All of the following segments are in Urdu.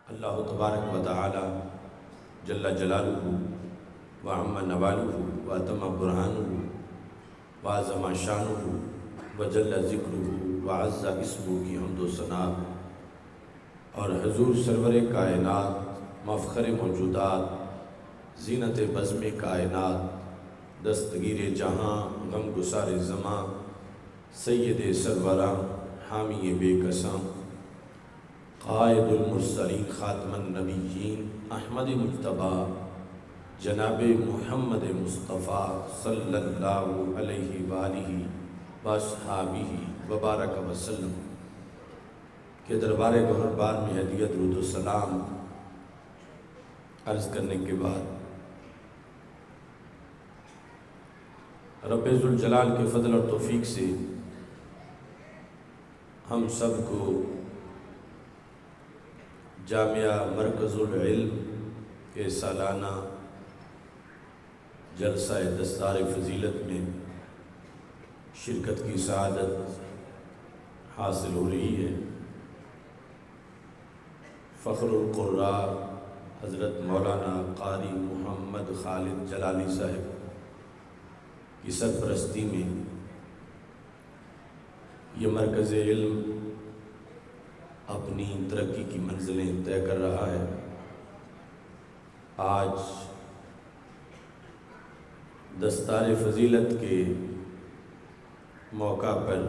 اللہ تبارک و تعالی جل جلالہ وعم نوالہ واتم برہانہ وعظم شانہ وجل ذکرہ وعز اسمہ کی حمد و ثنا اور حضور سرور کائنات مفخر موجودات زینت بزم کائنات دستگیر جہاں غم گسار زماں سید سروراں حامی بے کساں قائد المرسلین خاتم النبیین احمد مجتبیٰ جناب محمد مصطفیٰ صلی اللہ علیہ وآلہ واصحابہ وبارک وسلم کے دربار گہربار میں ہدیہ درود و سلام عرض کرنے کے بعد رب ذوالجلال کے فضل اور توفیق سے ہم سب کو جامعہ مرکز العلم کے سالانہ جلسہ دستار فضیلت میں شرکت کی سعادت حاصل ہو رہی ہے۔ فخر القراء حضرت مولانا قاری محمد خالد جلالی صاحب کی سرپرستی میں یہ مرکز علم اپنی ترقی کی منزلیں طے کر رہا ہے۔ آج دستار فضیلت کے موقع پر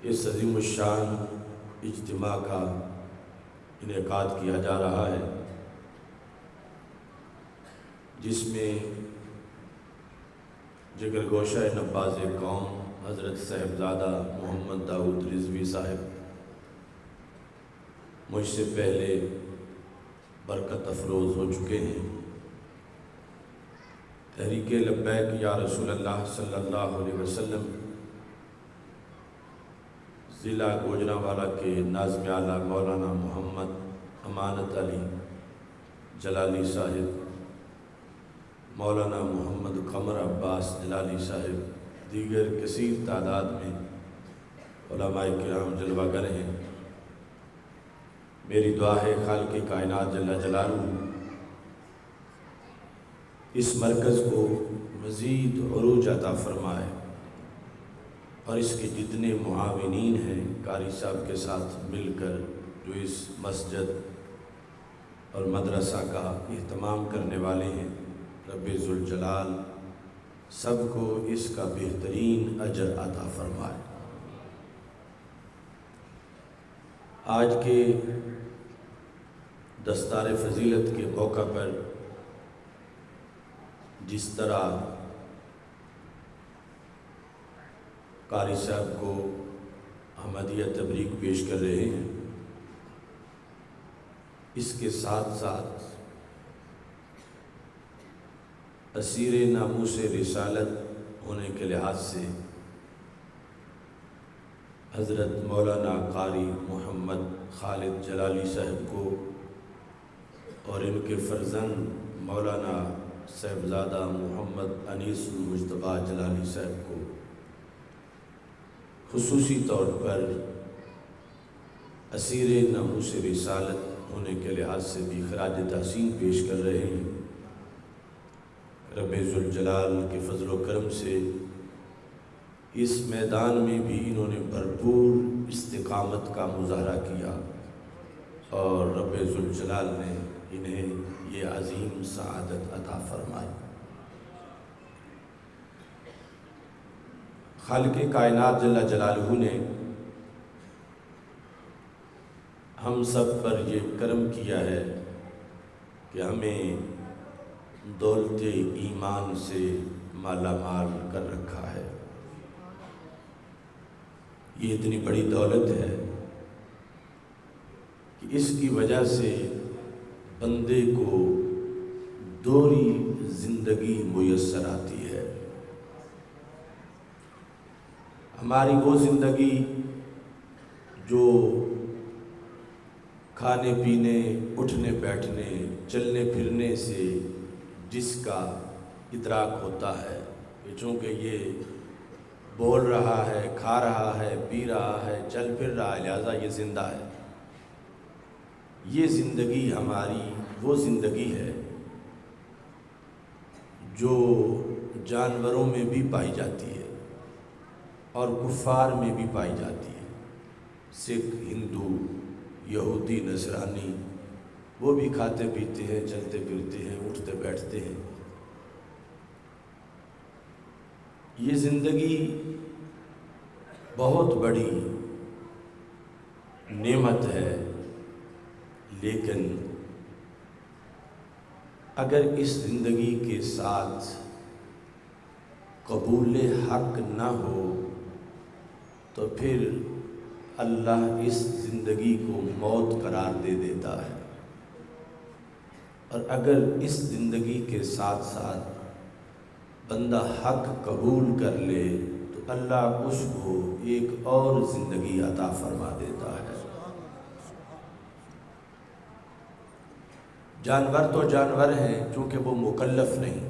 اس عظیم الشان اجتماع کا انعقاد کیا جا رہا ہے، جس میں جگر گوشہ نباز قوم حضرت صاحبزادہ محمد داؤد رضوی صاحب مجھ سے پہلے برکت افروز ہو چکے ہیں۔ تحریک لبیک یا رسول اللہ صلی اللہ علیہ وسلم ضلع گوجرانوالہ کے ناظم اعلیٰ مولانا محمد امانت علی جلالی صاحب، مولانا محمد قمر عباس جلالی صاحب، دیگر کثیر تعداد میں علماء کرام جلوہ گر ہیں۔ میری دعا ہے خالق کائنات جل جلالہ اس مرکز کو مزید عروج عطا فرمائے، اور اس کے جتنے معاونین ہیں قاری صاحب کے ساتھ مل کر جو اس مسجد اور مدرسہ کا اہتمام کرنے والے ہیں، رب ذوالجلال سب کو اس کا بہترین اجر عطا فرمائے۔ آج کے دستار فضیلت کے موقع پر جس طرح قاری صاحب کو ہدیہ تبریک پیش کر رہے ہیں، اس کے ساتھ ساتھ اسیر ناموس رسالت ہونے کے لحاظ سے حضرت مولانا قاری محمد خالد جلالی صاحب کو اور ان کے فرزند مولانا صاحبزادہ محمد انیس المجتبیٰ جلالی صاحب کو خصوصی طور پر اسیر ناموس رسالت ہونے کے لحاظ سے بھی خراج تحسین پیش کر رہے ہیں۔ رب ذوالجلال کے فضل و کرم سے اس میدان میں بھی انہوں نے بھرپور استقامت کا مظاہرہ کیا، اور رب ذوالجلال نے انہیں یہ عظیم سعادت عطا فرمائی۔ خالق کائنات جل جلالہ نے ہم سب پر یہ کرم کیا ہے کہ ہمیں دولت ایمان سے مالا مال کر رکھا ہے۔ یہ اتنی بڑی دولت ہے کہ اس کی وجہ سے بندے کو دوہری زندگی میسر آتی ہے۔ ہماری وہ زندگی جو کھانے پینے، اٹھنے بیٹھنے، چلنے پھرنے سے جس کا ادراک ہوتا ہے کہ چونکہ یہ بول رہا ہے، کھا رہا ہے، پی رہا ہے، چل پھر رہا ہے، لہٰذا یہ زندہ ہے۔ یہ زندگی ہماری وہ زندگی ہے جو جانوروں میں بھی پائی جاتی ہے اور کفار میں بھی پائی جاتی ہے۔ سکھ، ہندو، یہودی، نصرانی، وہ بھی کھاتے پیتے ہیں، چلتے پھرتے ہیں، اٹھتے بیٹھتے ہیں۔ یہ زندگی بہت بڑی نعمت ہے، لیکن اگر اس زندگی کے ساتھ قبول حق نہ ہو تو پھر اللہ اس زندگی کو موت قرار دے دیتا ہے، اور اگر اس زندگی کے ساتھ ساتھ بندہ حق قبول کر لے تو اللہ اس کو ایک اور زندگی عطا فرما دیتا ہے۔ جانور تو جانور ہیں چونکہ وہ مکلف نہیں۔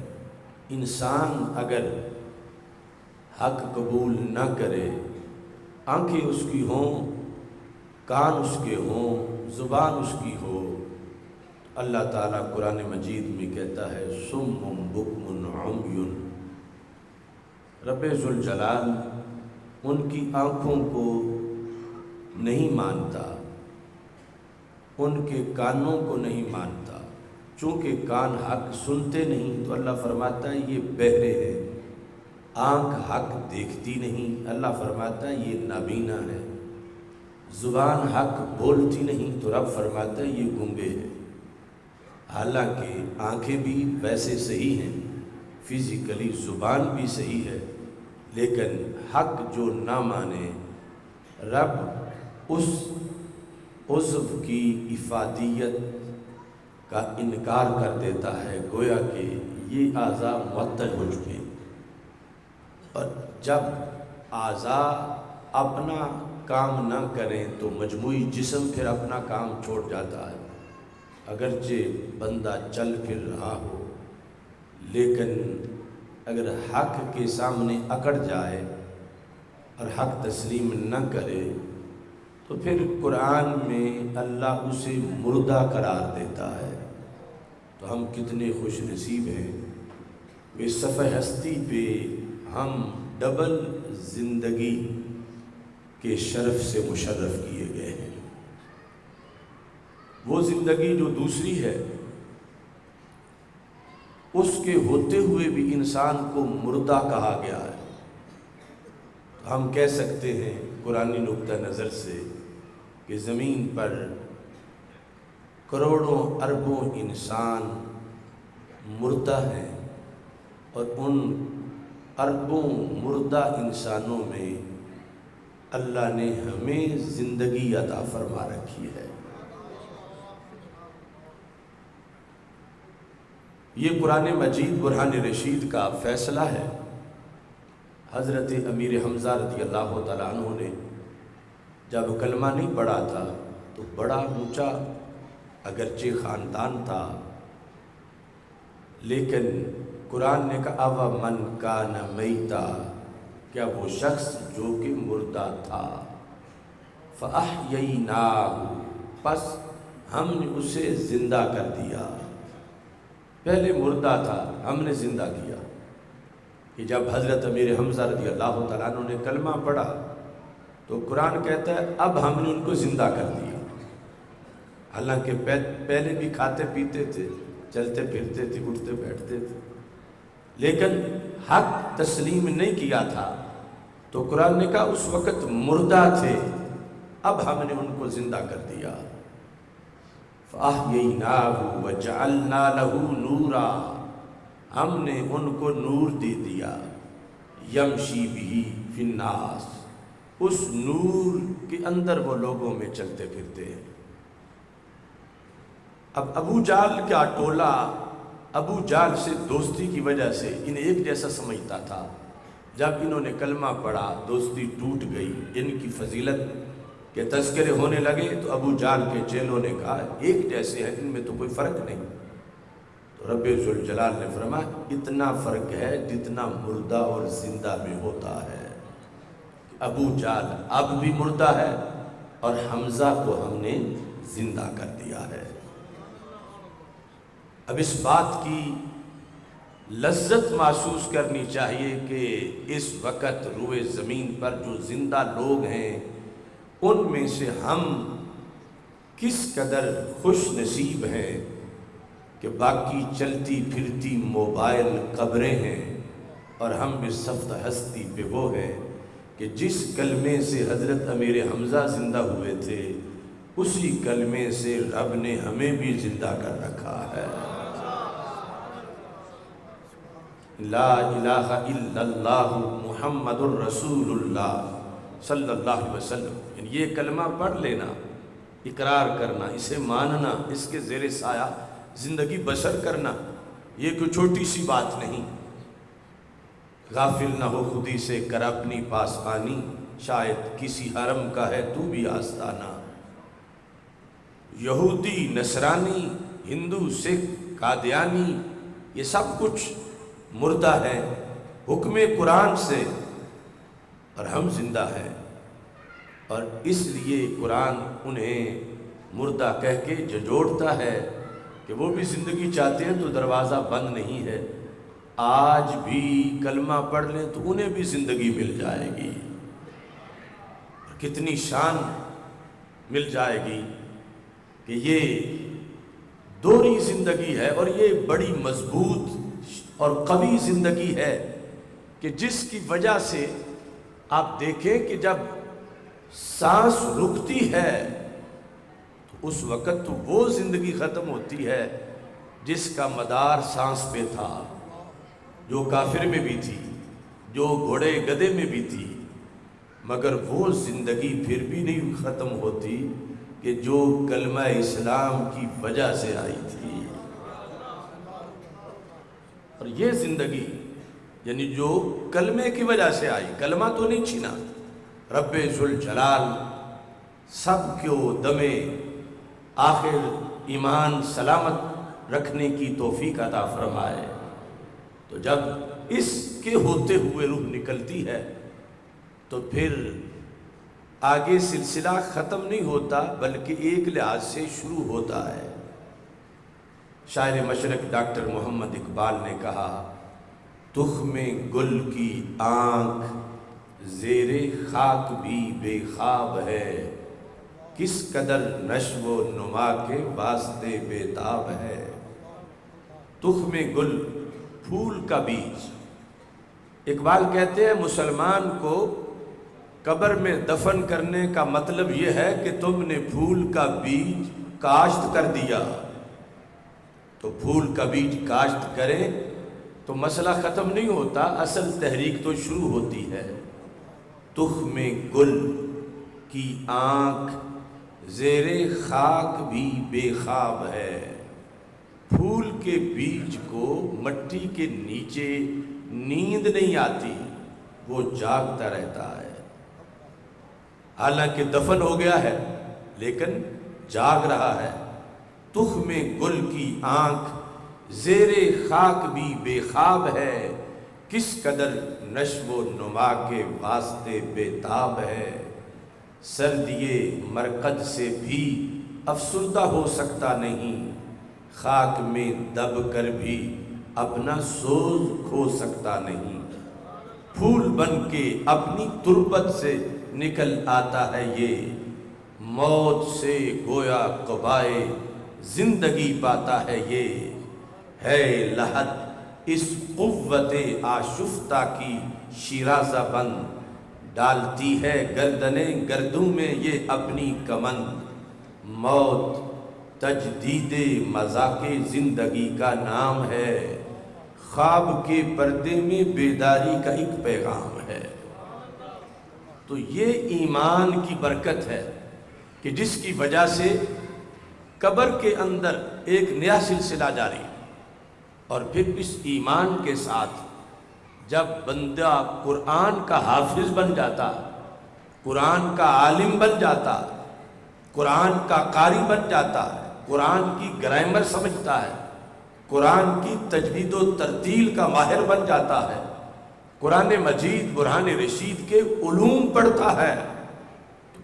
انسان اگر حق قبول نہ کرے، آنکھیں اس کی ہوں، کان اس کے ہوں، زبان اس کی ہو، اللہ تعالیٰ قرآن مجید میں کہتا ہے صم بکم عمی، رب ذوالجلال ان کی آنکھوں کو نہیں مانتا، ان کے کانوں کو نہیں مانتا، چونکہ کان حق سنتے نہیں تو اللہ فرماتا ہے یہ بہرے ہیں۔ آنکھ حق دیکھتی نہیں، اللہ فرماتا ہے یہ نابینا ہے۔ زبان حق بولتی نہیں تو رب فرماتا ہے یہ گنگے ہیں۔ حالانکہ آنکھیں بھی ویسے صحیح ہیں، فزیکلی زبان بھی صحیح ہے، لیکن حق جو نہ مانے، رب اس عضو کی افادیت کا انکار کر دیتا ہے، گویا کہ یہ اعضاء معطل ہو چکے۔ اور جب اعضاء اپنا کام نہ کریں تو مجموعی جسم پھر اپنا کام چھوڑ جاتا ہے۔ اگرچہ بندہ چل پھر رہا ہو، لیکن اگر حق کے سامنے اکڑ جائے اور حق تسلیم نہ کرے تو پھر قرآن میں اللہ اسے مردہ قرار دیتا ہے۔ تو ہم کتنے خوش نصیب ہیں کہ صفحہ ہستی پہ ہم ڈبل زندگی کے شرف سے مشرف کیے گئے ہیں۔ وہ زندگی جو دوسری ہے، اس کے ہوتے ہوئے بھی انسان کو مردہ کہا گیا ہے۔ ہم کہہ سکتے ہیں قرآنی نقطہ نظر سے کہ زمین پر کروڑوں اربوں انسان مردہ ہیں، اور ان اربوں مردہ انسانوں میں اللہ نے ہمیں زندگی عطا فرما رکھی ہے۔ یہ قرآن مجید برہان رشید کا فیصلہ ہے۔ حضرت امیر حمزہ رضی اللہ تعالیٰ عنہ نے جب کلمہ نہیں پڑھا تھا تو بڑا اونچا اگرچہ خاندان تھا، لیکن قرآن نے کہا وَمَنْ كَانَ مَيْتًا، کیا وہ شخص جو کہ مردہ تھا، فَأَحْيَيْنَاهُ، پس ہم نے اسے زندہ کر دیا۔ پہلے مردہ تھا، ہم نے زندہ کیا۔ کہ جب حضرت امیر حمزہ رضی اللہ تعالیٰ عنہ نے کلمہ پڑھا تو قرآن کہتا ہے اب ہم نے ان کو زندہ کر دیا۔ حالانکہ پہلے بھی کھاتے پیتے تھے، چلتے پھرتے تھے، اٹھتے بیٹھتے تھے، لیکن حق تسلیم نہیں کیا تھا، تو قرآن نے کہا اس وقت مردہ تھے، اب ہم نے ان کو زندہ کر دیا۔ فَأَحْيَيْنَاهُ وَجَعَلْنَا لَهُ نُورًا، ہم نے ان کو نور دے دیا، یمشی بِهِ فِی النَّاسِ، اس نور کے اندر وہ لوگوں میں چلتے پھرتے ہیں۔ اب ابو جہل کا ٹولہ ابو جہل سے دوستی کی وجہ سے انہیں ایک جیسا سمجھتا تھا۔ جب انہوں نے کلمہ پڑھا دوستی ٹوٹ گئی، ان کی فضیلت کے تذکرے ہونے لگے تو ابو جہل کے چیلوں نے کہا ایک جیسے ہیں، ان میں تو کوئی فرق نہیں۔ تو رب ذوالجلال نے فرمایا اتنا فرق ہے جتنا مردہ اور زندہ میں ہوتا ہے۔ ابو جہل اب بھی مردہ ہے اور حمزہ کو ہم نے زندہ کر دیا ہے۔ اب اس بات کی لذت محسوس کرنی چاہیے کہ اس وقت روئے زمین پر جو زندہ لوگ ہیں ان میں سے ہم کس قدر خوش نصیب ہیں کہ باقی چلتی پھرتی موبائل قبریں ہیں، اور ہم بھی صفت ہستی پہ وہ ہیں کہ جس کلمے سے حضرت امیر حمزہ زندہ ہوئے تھے اسی کلمے سے رب نے ہمیں بھی زندہ کر رکھا ہے۔ لا الہ الا اللہ محمد الرسول اللہ صلی اللہ علیہ وسلم، یعنی یہ کلمہ پڑھ لینا، اقرار کرنا، اسے ماننا، اس کے زیر سایہ زندگی بسر کرنا، یہ کوئی چھوٹی سی بات نہیں۔ غافل نہ ہو خودی سے کر اپنی پاسبانی، شاید کسی حرم کا ہے تو بھی آستانہ۔ یہودی، نصرانی، ہندو، سکھ، قادیانی، یہ سب کچھ مردہ ہے حکم قرآن سے، اور ہم زندہ ہیں، اور اس لیے قرآن انہیں مردہ کہہ کے جھنجھوڑتا ہے کہ وہ بھی زندگی چاہتے ہیں تو دروازہ بند نہیں ہے، آج بھی کلمہ پڑھ لیں تو انہیں بھی زندگی مل جائے گی، کتنی شان مل جائے گی کہ یہ دوہری زندگی ہے، اور یہ بڑی مضبوط اور قوی زندگی ہے کہ جس کی وجہ سے آپ دیکھیں کہ جب سانس رکتی ہے تو اس وقت تو وہ زندگی ختم ہوتی ہے جس کا مدار سانس پہ تھا، جو کافر میں بھی تھی، جو گھوڑے گدے میں بھی تھی، مگر وہ زندگی پھر بھی نہیں ختم ہوتی کہ جو کلمہ اسلام کی وجہ سے آئی تھی۔ اور یہ زندگی یعنی جو کلمے کی وجہ سے آئی، کلمہ تو نہیں چھینا، رب ذوالجلال سب کو دمے آخر ایمان سلامت رکھنے کی توفیق عطا فرمائے۔ تو جب اس کے ہوتے ہوئے روح نکلتی ہے تو پھر آگے سلسلہ ختم نہیں ہوتا بلکہ ایک لحاظ سے شروع ہوتا ہے۔ شاعر مشرق ڈاکٹر محمد اقبال نے کہا، تخم گل کی آنکھ زیر خاک بھی بے خواب ہے، کس قدر نشو و نما کے واسطے بے تاب ہے۔ تخم گل، پھول کا بیج۔ اقبال کہتے ہیں مسلمان کو قبر میں دفن کرنے کا مطلب یہ ہے کہ تم نے پھول کا بیج کاشت کر دیا، تو پھول کا بیج کاشت کرے تو مسئلہ ختم نہیں ہوتا، اصل تحریک تو شروع ہوتی ہے۔ تخم گل کی آنکھ زیر خاک بھی بے خواب ہے، پھول کے بیج کو مٹی کے نیچے نیند نہیں آتی، وہ جاگتا رہتا ہے، حالانکہ دفن ہو گیا ہے لیکن جاگ رہا ہے۔ تخم گل کی آنکھ زیر خاک بھی بے خواب ہے، کس قدر نشو و نما کے واسطے بے تاب ہے۔ سردیے مرقد سے بھی افسردہ ہو سکتا نہیں، خاک میں دب کر بھی اپنا سوز کھو سکتا نہیں۔ پھول بن کے اپنی تربت سے نکل آتا ہے یہ، موت سے گویا قبائے زندگی پاتا ہے یہ۔ ہے لحد اس قوت آشفتہ کی شیرازہ بند، ڈالتی ہے گردنیں گردوں میں یہ اپنی کمند۔ موت تجدید مذاق زندگی کا نام ہے، خواب کے پردے میں بیداری کا ایک پیغام ہے۔ تو یہ ایمان کی برکت ہے کہ جس کی وجہ سے قبر کے اندر ایک نیا سلسلہ جاری، اور پھر اس ایمان کے ساتھ جب بندہ قرآن کا حافظ بن جاتا، قرآن کا عالم بن جاتا، قرآن کا قاری بن جاتا ہے، قرآن کی گرامر سمجھتا ہے، قرآن کی تجوید و ترتیل کا ماہر بن جاتا ہے، قرآن مجید برہان رشید کے علوم پڑھتا ہے،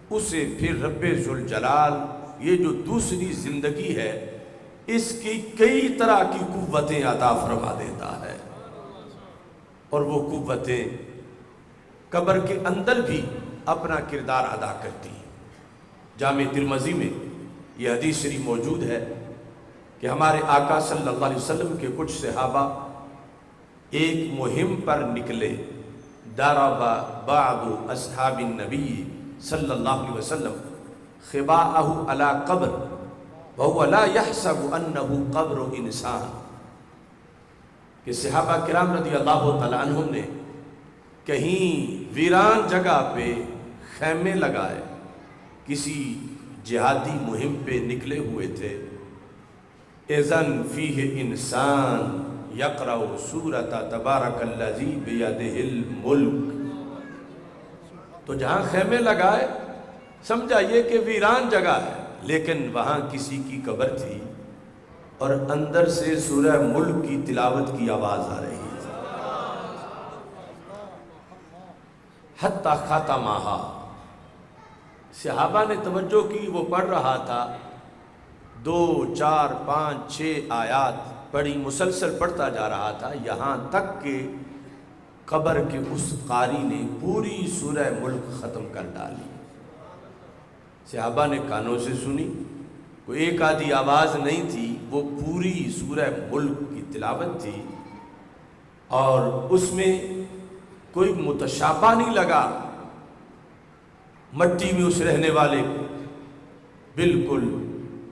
اسے پھر رب ذوالجلال یہ جو دوسری زندگی ہے اس کی کئی طرح کی قوتیں عطا فرما دیتا ہے، اور وہ قوتیں قبر کے اندر بھی اپنا کردار ادا کرتی ہیں۔ جامع ترمذی میں یہ حدیث شریف موجود ہے کہ ہمارے آقا صلی اللہ علیہ وسلم کے کچھ صحابہ ایک مہم پر نکلے، ضرب بعض اصحاب النبی صلی اللہ علیہ وسلم خباءہ علی قبر وهو لا يحسب انه قبر انسان، کہ صحابہ کرام رضی اللہ تعالی عنہم نے کہیں ویران جگہ پہ خیمے لگائے، کسی جہادی مہم پہ نکلے ہوئے تھے، اذن فیہ انسان یقرأ سورۃ تبارک الذی بیدہ الملک، تو جہاں خیمے لگائے سمجھا یہ کہ ویران جگہ ہے، لیکن وہاں کسی کی قبر تھی اور اندر سے سورہ ملک کی تلاوت کی آواز آ رہی تھی، حتی ختمہا، صحابہ نے توجہ کی، وہ پڑھ رہا تھا 2 4 5 6 آیات پڑھی، مسلسل پڑھتا جا رہا تھا، یہاں تک کہ قبر کے اس قاری نے پوری سورہ ملک ختم کر ڈالی۔ صحابہ نے کانوں سے سنی، کوئی ایک آدھی آواز نہیں تھی، وہ پوری سورہ ملک کی تلاوت تھی، اور اس میں کوئی متشابہ نہیں لگا مٹی میں اس رہنے والے کو، بالکل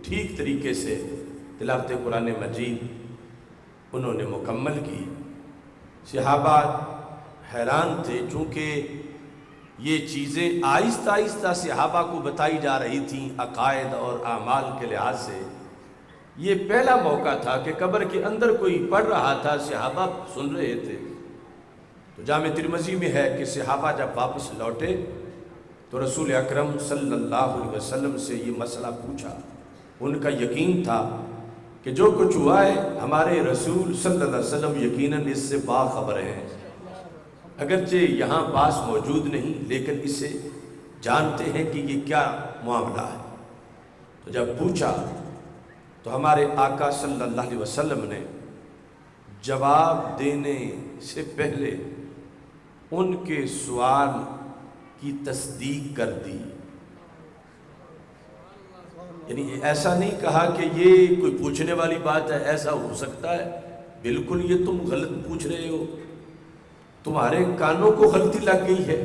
ٹھیک طریقے سے تلاوت قرآن مجید انہوں نے مکمل کی۔ صحابہ حیران تھے، چونکہ یہ چیزیں آہستہ آہستہ صحابہ کو بتائی جا رہی تھیں عقائد اور اعمال کے لحاظ سے، یہ پہلا موقع تھا کہ قبر کے اندر کوئی پڑھ رہا تھا، صحابہ سن رہے تھے۔ تو جامع ترمذی میں ہے کہ صحابہ جب واپس لوٹے تو رسول اکرم صلی اللہ علیہ وسلم سے یہ مسئلہ پوچھا، ان کا یقین تھا کہ جو کچھ ہوا ہے ہمارے رسول صلی اللہ علیہ وسلم یقیناً اس سے باخبر ہیں، اگرچہ یہاں پاس موجود نہیں لیکن اسے جانتے ہیں کہ یہ کیا معاملہ ہے۔ تو جب پوچھا تو ہمارے آقا صلی اللہ علیہ وسلم نے جواب دینے سے پہلے ان کے سوال کی تصدیق کر دی، یعنی ایسا نہیں کہا کہ یہ کوئی پوچھنے والی بات ہے، ایسا ہو سکتا ہے، بالکل یہ تم غلط پوچھ رہے ہو، تمہارے کانوں کو غلطی لگ گئی ہے،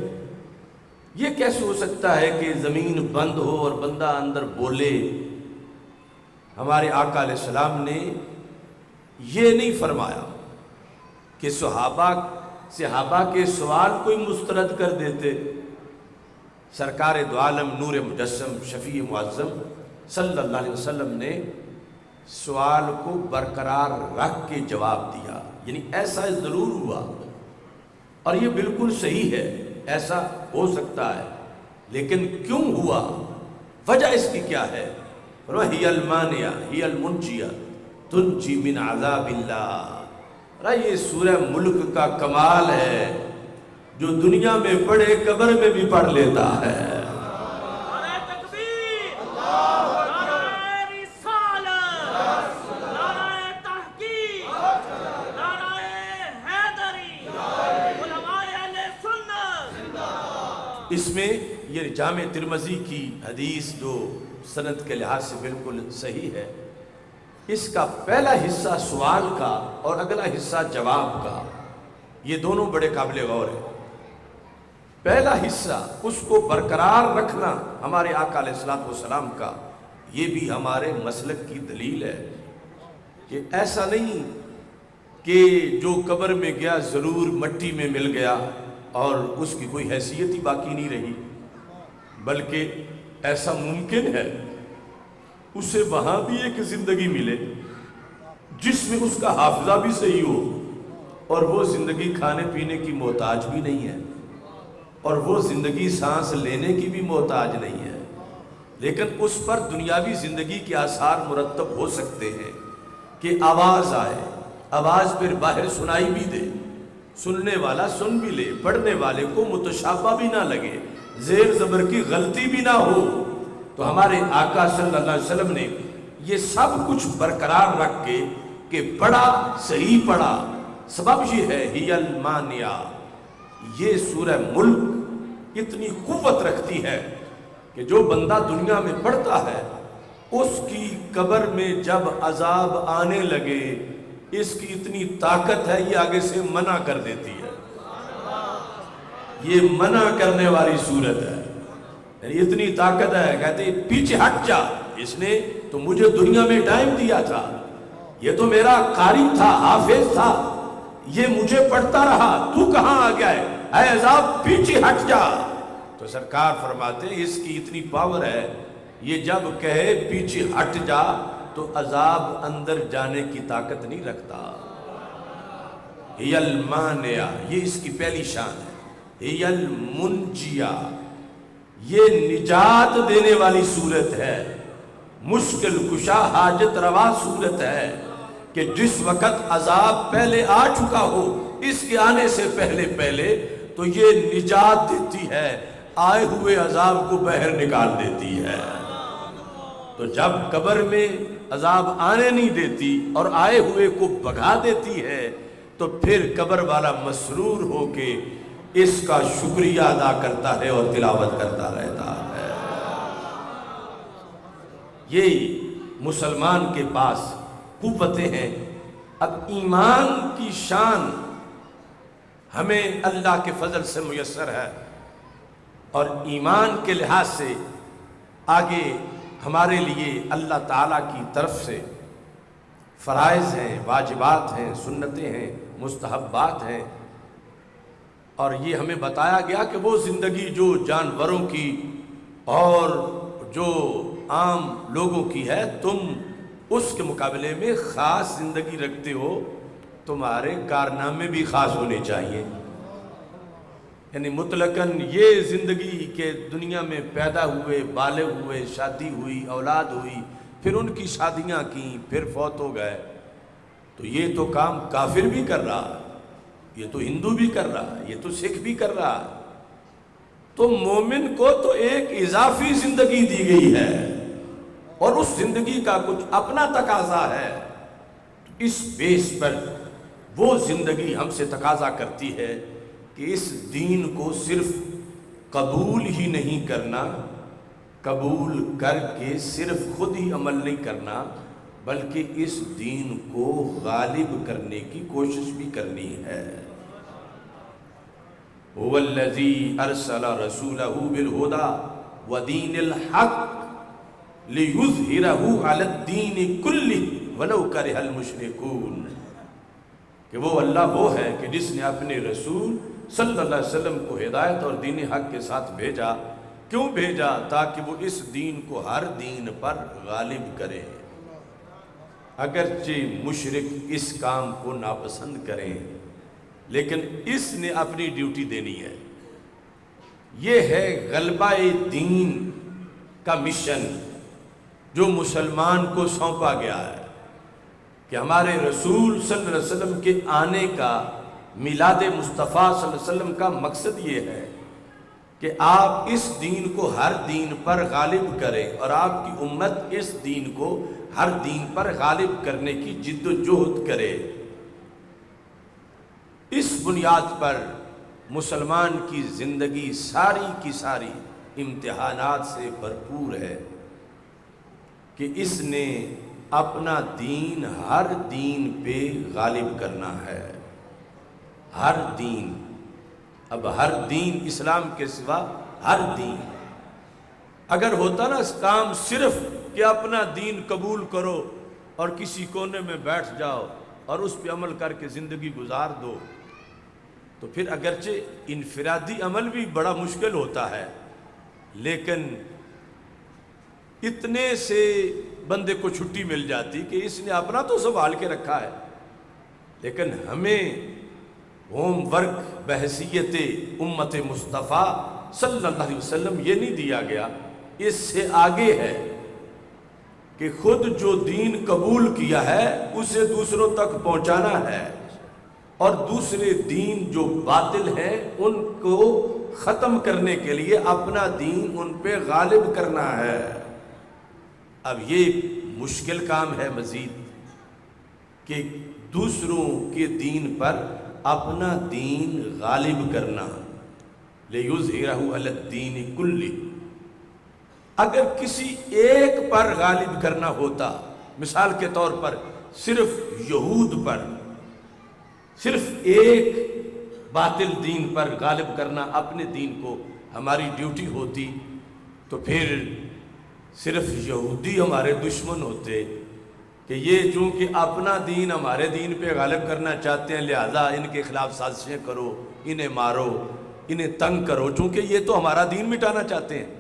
یہ کیسے ہو سکتا ہے کہ زمین بند ہو اور بندہ اندر بولے۔ ہمارے آقا علیہ السلام نے یہ نہیں فرمایا کہ صحابہ کے سوال کوئی مسترد کر دیتے، سرکار دو عالم نور مجسم شفیع معظم صلی اللہ علیہ وسلم نے سوال کو برقرار رکھ کے جواب دیا، یعنی ایسا ضرور ہوا اور یہ بالکل صحیح ہے، ایسا ہو سکتا ہے، لیکن کیوں ہوا، وجہ اس کی کیا ہے؟ ہی المانیہ ہی المنجیہ تنجی من عذاب اللہ۔ یہ سورہ ملک کا کمال ہے، جو دنیا میں پڑھے قبر میں بھی پڑھ لیتا ہے۔ اس میں یہ جامع ترمذی کی حدیث جو سند کے لحاظ سے بالکل صحیح ہے، اس کا پہلا حصہ سوال کا اور اگلا حصہ جواب کا، یہ دونوں بڑے قابل غور ہیں۔ پہلا حصہ اس کو برقرار رکھنا ہمارے آقا علیہ السلام کا، یہ بھی ہمارے مسلک کی دلیل ہے کہ ایسا نہیں کہ جو قبر میں گیا ضرور مٹی میں مل گیا اور اس کی کوئی حیثیت ہی باقی نہیں رہی، بلکہ ایسا ممکن ہے اسے وہاں بھی ایک زندگی ملے جس میں اس کا حافظہ بھی صحیح ہو، اور وہ زندگی کھانے پینے کی محتاج بھی نہیں ہے، اور وہ زندگی سانس لینے کی بھی محتاج نہیں ہے، لیکن اس پر دنیاوی زندگی کے آثار مرتب ہو سکتے ہیں کہ آواز آئے، آواز پھر باہر سنائی بھی دے، سننے والا سن بھی لے، پڑھنے والے کو متشابہ بھی نہ لگے، زیر زبر کی غلطی بھی نہ ہو، تو ہمارے آقا صلی اللہ علیہ وسلم نے یہ سب کچھ برقرار رکھ کے کہ پڑھا صحیح پڑھا، سبب یہ ہے ہی المانیہ، یہ سورہ ملک اتنی قوت رکھتی ہے کہ جو بندہ دنیا میں پڑھتا ہے اس کی قبر میں جب عذاب آنے لگے اس کی اتنی طاقت ہے یہ آگے سے منع کر دیتی ہے، یہ منع کرنے والی صورت ہے، یعنی اتنی طاقت ہے، کہتے ہیں پیچھے ہٹ جا، اس نے تو مجھے دنیا میں ٹائم دیا تھا، یہ تو میرا قاری تھا، حافظ تھا، یہ مجھے پڑھتا رہا، تو کہاں آ گیا ہے، اے عذاب پیچھے ہٹ جا۔ تو سرکار فرماتے ہیں اس کی اتنی پاور ہے، یہ جب کہے پیچھے ہٹ جا تو عذاب اندر جانے کی طاقت نہیں رکھتا۔ ہی المانیہ، یہ اس کی پہلی شان ہے، ہی المنجیہ، یہ نجات دینے والی صورت ہے، مشکل کشا حاجت روا صورت ہے کہ جس وقت عذاب پہلے آ چکا ہو اس کے آنے سے پہلے تو یہ نجات دیتی ہے، آئے ہوئے عذاب کو باہر نکال دیتی ہے۔ تو جب قبر میں عذاب آنے نہیں دیتی اور آئے ہوئے کو بھگا دیتی ہے تو پھر قبر والا مسرور ہو کے اس کا شکریہ ادا کرتا ہے اور تلاوت کرتا رہتا ہے۔ یہ مسلمان کے پاس قوتیں ہیں۔ اب ایمان کی شان ہمیں اللہ کے فضل سے میسر ہے، اور ایمان کے لحاظ سے آگے ہمارے لیے اللہ تعالیٰ کی طرف سے فرائض ہیں، واجبات ہیں، سنتیں ہیں، مستحبات ہیں، اور یہ ہمیں بتایا گیا کہ وہ زندگی جو جانوروں کی اور جو عام لوگوں کی ہے تم اس کے مقابلے میں خاص زندگی رکھتے ہو، تمہارے کارنامے بھی خاص ہونے چاہیے، یعنی مطلقاً یہ زندگی کہ دنیا میں پیدا ہوئے، بالغ ہوئے، شادی ہوئی، اولاد ہوئی، پھر ان کی شادیاں کی، پھر فوت ہو گئے، تو یہ تو کام کافر بھی کر رہا، یہ تو ہندو بھی کر رہا، یہ تو سکھ بھی کر رہا، تو مومن کو تو ایک اضافی زندگی دی گئی ہے اور اس زندگی کا کچھ اپنا تقاضا ہے۔ اس بیس پر وہ زندگی ہم سے تقاضا کرتی ہے کہ اس دین کو صرف قبول ہی نہیں کرنا، قبول کر کے صرف خود ہی عمل نہیں کرنا، بلکہ اس دین کو غالب کرنے کی کوشش بھی کرنی ہے۔ هو الذی ارسل رسولہ بالہدی ودین الحق لیظہرہ علی الدین کلہ ولو کرہ المشرکون، کہ وہ اللہ وہ ہے کہ جس نے اپنے رسول صلی اللہ علیہ وسلم کو ہدایت اور دین حق کے ساتھ بھیجا۔ کیوں بھیجا؟ تاکہ وہ اس دین کو ہر دین پر غالب کرے، اگرچہ مشرک اس کام کو ناپسند کریں، لیکن اس نے اپنی ڈیوٹی دینی ہے۔ یہ ہے غلبہ دین کا مشن جو مسلمان کو سونپا گیا ہے، کہ ہمارے رسول صلی اللہ علیہ وسلم کے آنے کا، میلاد مصطفیٰ صلی اللہ علیہ وسلم کا مقصد یہ ہے کہ آپ اس دین کو ہر دین پر غالب کریں، اور آپ کی امت اس دین کو ہر دین پر غالب کرنے کی جد و جہد کرے۔ اس بنیاد پر مسلمان کی زندگی ساری کی ساری امتحانات سے بھرپور ہے کہ اس نے اپنا دین ہر دین پہ غالب کرنا ہے، ہر دین۔ اب ہر دین اسلام کے سوا ہر دین، اگر ہوتا نا اس کام صرف کہ اپنا دین قبول کرو اور کسی کونے میں بیٹھ جاؤ اور اس پہ عمل کر کے زندگی گزار دو، تو پھر اگرچہ انفرادی عمل بھی بڑا مشکل ہوتا ہے، لیکن اتنے سے بندے کو چھٹی مل جاتی کہ اس نے اپنا تو سنبھال کے رکھا ہے، لیکن ہمیں ہوم ورک بحیثیت امت مصطفیٰ صلی اللہ علیہ وسلم یہ نہیں دیا گیا، اس سے آگے ہے کہ خود جو دین قبول کیا ہے اسے دوسروں تک پہنچانا ہے، اور دوسرے دین جو باطل ہیں ان کو ختم کرنے کے لیے اپنا دین ان پہ غالب کرنا ہے۔ اب یہ مشکل کام ہے مزید کہ دوسروں کے دین پر اپنا دین غالب کرنا، لِیُظْہِرَہُ عَلَى الدِّینِ کُلِّهِ۔ اگر کسی ایک پر غالب کرنا ہوتا، مثال کے طور پر صرف یہود پر، صرف ایک باطل دین پر غالب کرنا اپنے دین کو ہماری ڈیوٹی ہوتی، تو پھر صرف یہودی ہمارے دشمن ہوتے کہ یہ چونکہ اپنا دین ہمارے دین پہ غالب کرنا چاہتے ہیں، لہذا ان کے خلاف سازشیں کرو، انہیں مارو، انہیں تنگ کرو، چونکہ یہ تو ہمارا دین مٹانا چاہتے ہیں۔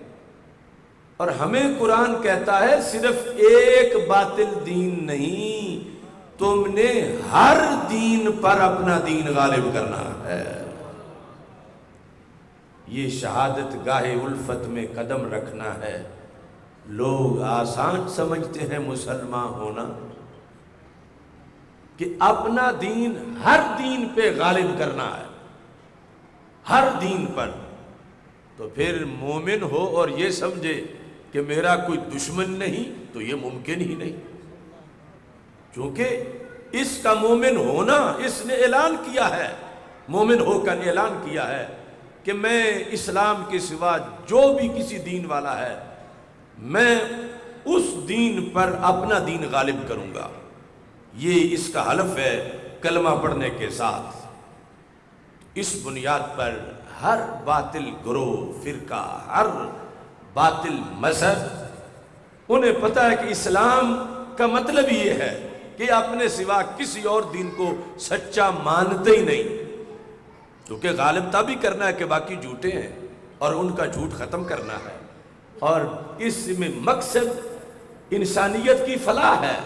اور ہمیں قرآن کہتا ہے صرف ایک باطل دین نہیں، تم نے ہر دین پر اپنا دین غالب کرنا ہے۔ یہ شہادت گاہ الفت میں قدم رکھنا ہے۔ لوگ آسان سمجھتے ہیں مسلمان ہونا، کہ اپنا دین ہر دین پہ غالب کرنا ہے، ہر دین پر۔ تو پھر مومن ہو اور یہ سمجھے کہ میرا کوئی دشمن نہیں، تو یہ ممکن ہی نہیں، چونکہ اس کا مومن ہونا، اس نے اعلان کیا ہے، مومن ہو کر اعلان کیا ہے کہ میں اسلام کے سوا جو بھی کسی دین والا ہے، میں اس دین پر اپنا دین غالب کروں گا۔ یہ اس کا حلف ہے کلمہ پڑھنے کے ساتھ۔ اس بنیاد پر ہر باطل گروہ، فرقہ، ہر باطل مذہب، انہیں پتہ ہے کہ اسلام کا مطلب یہ ہے کہ اپنے سوا کسی اور دین کو سچا مانتے ہی نہیں، کیونکہ غالب تبھی کرنا ہے کہ باقی جھوٹے ہیں اور ان کا جھوٹ ختم کرنا ہے۔ اور اس میں مقصد انسانیت کی فلاح ہے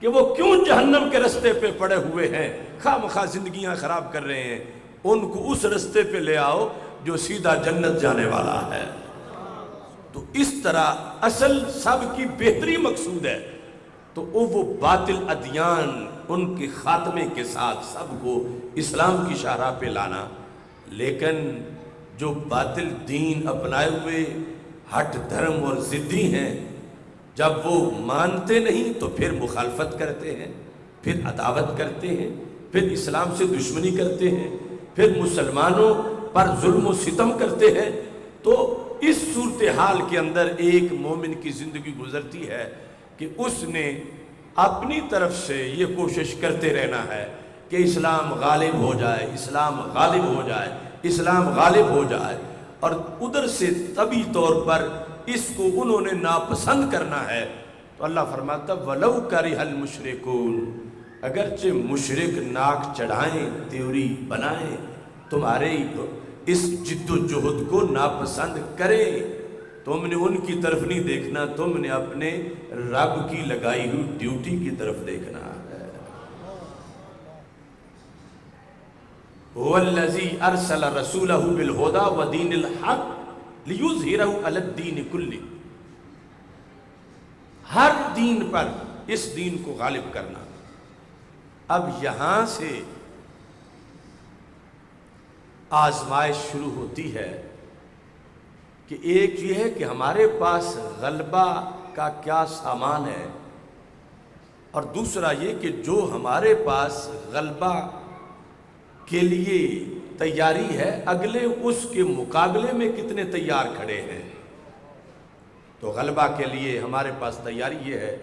کہ وہ کیوں جہنم کے رستے پہ پڑے ہوئے ہیں، خواہ مخواہ زندگیاں خراب کر رہے ہیں، ان کو اس رستے پہ لے آؤ جو سیدھا جنت جانے والا ہے۔ تو اس طرح اصل سب کی بہتری مقصود ہے، تو وہ باطل ادیان ان کے خاتمے کے ساتھ سب کو اسلام کی شاہراہ پہ لانا۔ لیکن جو باطل دین اپنائے ہوئے ہٹ دھرم اور ضدی ہیں، جب وہ مانتے نہیں تو پھر مخالفت کرتے ہیں، پھر عداوت کرتے ہیں، پھر اسلام سے دشمنی کرتے ہیں، پھر مسلمانوں پر ظلم و ستم کرتے ہیں۔ تو اس صورتحال کے اندر ایک مومن کی زندگی گزرتی ہے کہ اس نے اپنی طرف سے یہ کوشش کرتے رہنا ہے کہ اسلام غالب ہو جائے، اسلام غالب ہو جائے، اسلام غالب ہو جائے۔ اور ادھر سے طبی طور پر اس کو انہوں نے ناپسند کرنا ہے، تو اللہ فرماتا وَلَوْ كَرِهَ الْمُشْرِكُونَ، اگرچہ مشرک ناک چڑھائیں، تیوری بنائیں، تمہارے اس جد و جہد کو ناپسند کریں، تم نے ان کی طرف نہیں دیکھنا، تم نے اپنے رب کی لگائی ہوئی ڈیوٹی کی طرف دیکھنا ہے۔ هُوَ الَّذِي أَرْسَلَ رَسُولَهُ بِالْهُدَى وَدِينِ الْحَقِّ لِيُظْهِرَهُ عَلَى الدِّينِ كُلِّهِ، ہر دین پر اس دین کو غالب کرنا۔ اب یہاں سے آزمائش شروع ہوتی ہے کہ ایک یہ ہے کہ ہمارے پاس غلبہ کا کیا سامان ہے، اور دوسرا یہ کہ جو ہمارے پاس غلبہ کے لیے تیاری ہے، اگلے اس کے مقابلے میں کتنے تیار کھڑے ہیں۔ تو غلبہ کے لیے ہمارے پاس تیاری یہ ہے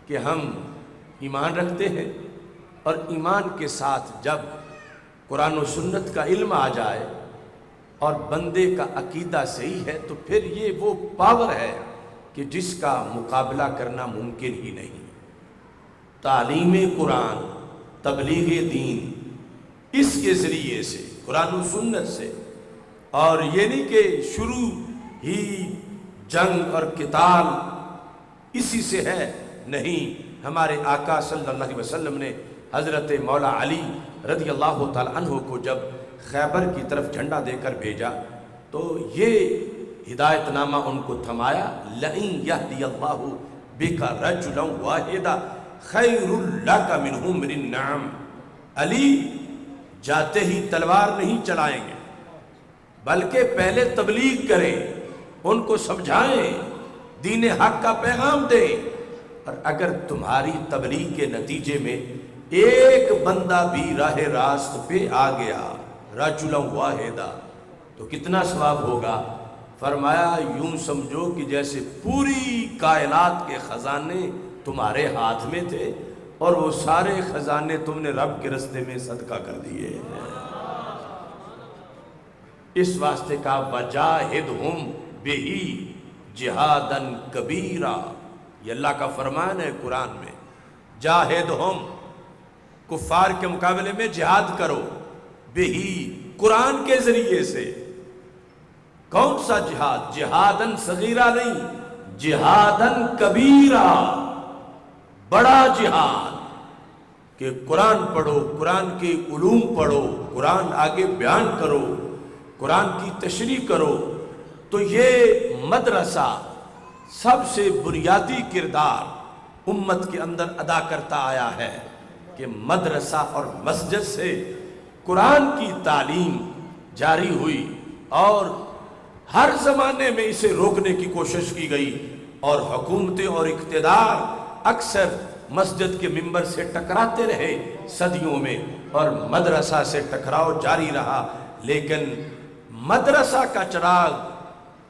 کہ ہم ایمان رکھتے ہیں، اور ایمان کے ساتھ جب قرآن و سنت کا علم آ جائے اور بندے کا عقیدہ صحیح ہے، تو پھر یہ وہ پاور ہے کہ جس کا مقابلہ کرنا ممکن ہی نہیں۔ تعلیم قرآن، تبلیغ دین، اس کے ذریعے سے، قرآن و سنت سے، اور یہ نہیں کہ شروع ہی جنگ اور قتال اسی سے ہے، نہیں۔ ہمارے آقا صلی اللہ علیہ وسلم نے حضرت مولا علی رضی اللہ تعالی عنہ کو جب خیبر کی طرف جھنڈا دے کر بھیجا، تو یہ ہدایت نامہ ان کو تھمایا، لَئِن يَهْدِيَ اللَّهُ بِكَ رَجُلًا وَاحِدًا خَيْرٌ لَكَ مِنْ حُمْرِ النَّعَمِ، علی جاتے ہی تلوار نہیں چلائیں گے، بلکہ پہلے تبلیغ کریں، ان کو سمجھائیں دین حق کا پیغام دیں، اور اگر تمہاری تبلیغ کے نتیجے میں ایک بندہ بھی راہ راست پہ آ گیا، رجلا واحدہ، تو کتنا ثواب ہوگا؟ فرمایا یوں سمجھو کہ جیسے پوری کائنات کے خزانے تمہارے ہاتھ میں تھے اور وہ سارے خزانے تم نے رب کے رستے میں صدقہ کر دیے ہیں۔ اس واسطے کا وجاہدہم بہی جہادن کبیرا، یہ اللہ کا فرمان ہے قرآن میں، جاہدہم، کفار کے مقابلے میں جہاد کرو، بہی، قرآن کے ذریعے سے۔ کون سا جہاد؟ جہادن صغیرہ نہیں، جہادن کبیرہ، بڑا جہاد، کہ قرآن پڑھو، قرآن کے علوم پڑھو، قرآن آگے بیان کرو، قرآن کی تشریح کرو۔ تو یہ مدرسہ سب سے بنیادی کردار امت کے اندر ادا کرتا آیا ہے کہ مدرسہ اور مسجد سے قرآن کی تعلیم جاری ہوئی، اور ہر زمانے میں اسے روکنے کی کوشش کی گئی، اور حکومتیں اور اقتدار اکثر مسجد کے ممبر سے ٹکراتے رہے صدیوں میں، اور مدرسہ سے ٹکراؤ جاری رہا، لیکن مدرسہ کا چراغ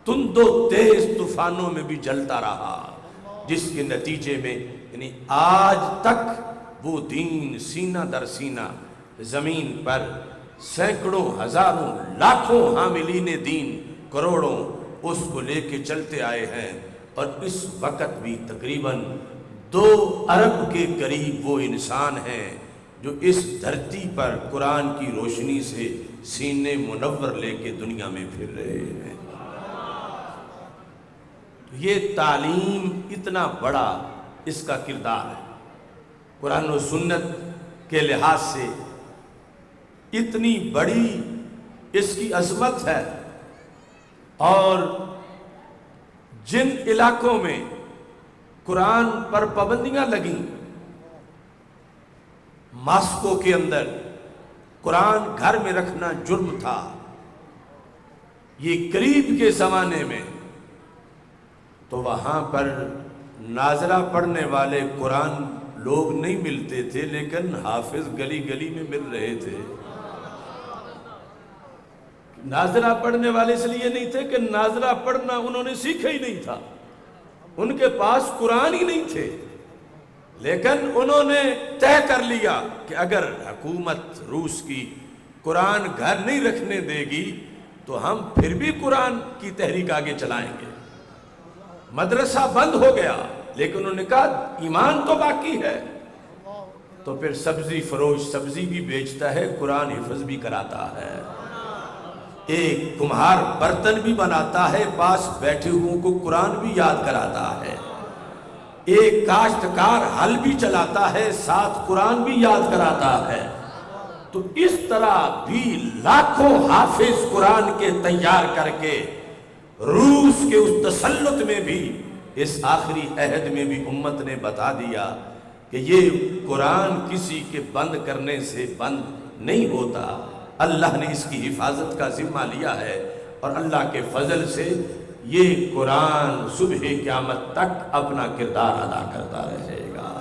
تند و تیز طوفانوں میں بھی جلتا رہا، جس کے نتیجے میں یعنی آج تک وہ دین سینہ در سینہ زمین پر سینکڑوں، ہزاروں، لاکھوں حاملین دین، کروڑوں اس کو لے کے چلتے آئے ہیں، اور اس وقت بھی تقریباً 2 ارب کے قریب وہ انسان ہیں جو اس دھرتی پر قرآن کی روشنی سے سینے منور لے کے دنیا میں پھر رہے ہیں۔ یہ تعلیم اتنا بڑا اس کا کردار ہے، قرآن و سنت کے لحاظ سے اتنی بڑی اس کی عظمت ہے، اور جن علاقوں میں قرآن پر پابندیاں لگیں، ماسکو کے اندر قرآن گھر میں رکھنا جرم تھا، یہ قریب کے زمانے میں، تو وہاں پر ناظرہ پڑھنے والے قرآن لوگ نہیں ملتے تھے، لیکن حافظ گلی گلی میں مل رہے تھے۔ ناظرہ پڑھنے والے اس لیے نہیں تھے کہ ناظرہ پڑھنا انہوں نے سیکھا ہی نہیں تھا، ان کے پاس قرآن ہی نہیں تھے، لیکن انہوں نے طے کر لیا کہ اگر حکومت روس کی قرآن گھر نہیں رکھنے دے گی تو ہم پھر بھی قرآن کی تحریک آگے چلائیں گے۔ مدرسہ بند ہو گیا، لیکن انہوں نے کہا ایمان تو باقی ہے، تو پھر سبزی فروش سبزی بھی بیچتا ہے، قرآن حفظ بھی کراتا ہے، ایک کمہار برتن بھی بناتا ہے، پاس بیٹھے ہوئوں کو قرآن بھی یاد کراتا ہے، ایک کاشتکار ہل بھی چلاتا ہے، ساتھ قرآن بھی یاد کراتا ہے۔ تو اس طرح بھی لاکھوں حافظ قرآن کے تیار کر کے روس کے اس تسلط میں بھی، اس آخری عہد میں بھی امت نے بتا دیا کہ یہ قرآن کسی کے بند کرنے سے بند نہیں ہوتا، اللہ نے اس کی حفاظت کا ذمہ لیا ہے، اور اللہ کے فضل سے یہ قرآن صبح قیامت تک اپنا کردار ادا کرتا رہے گا۔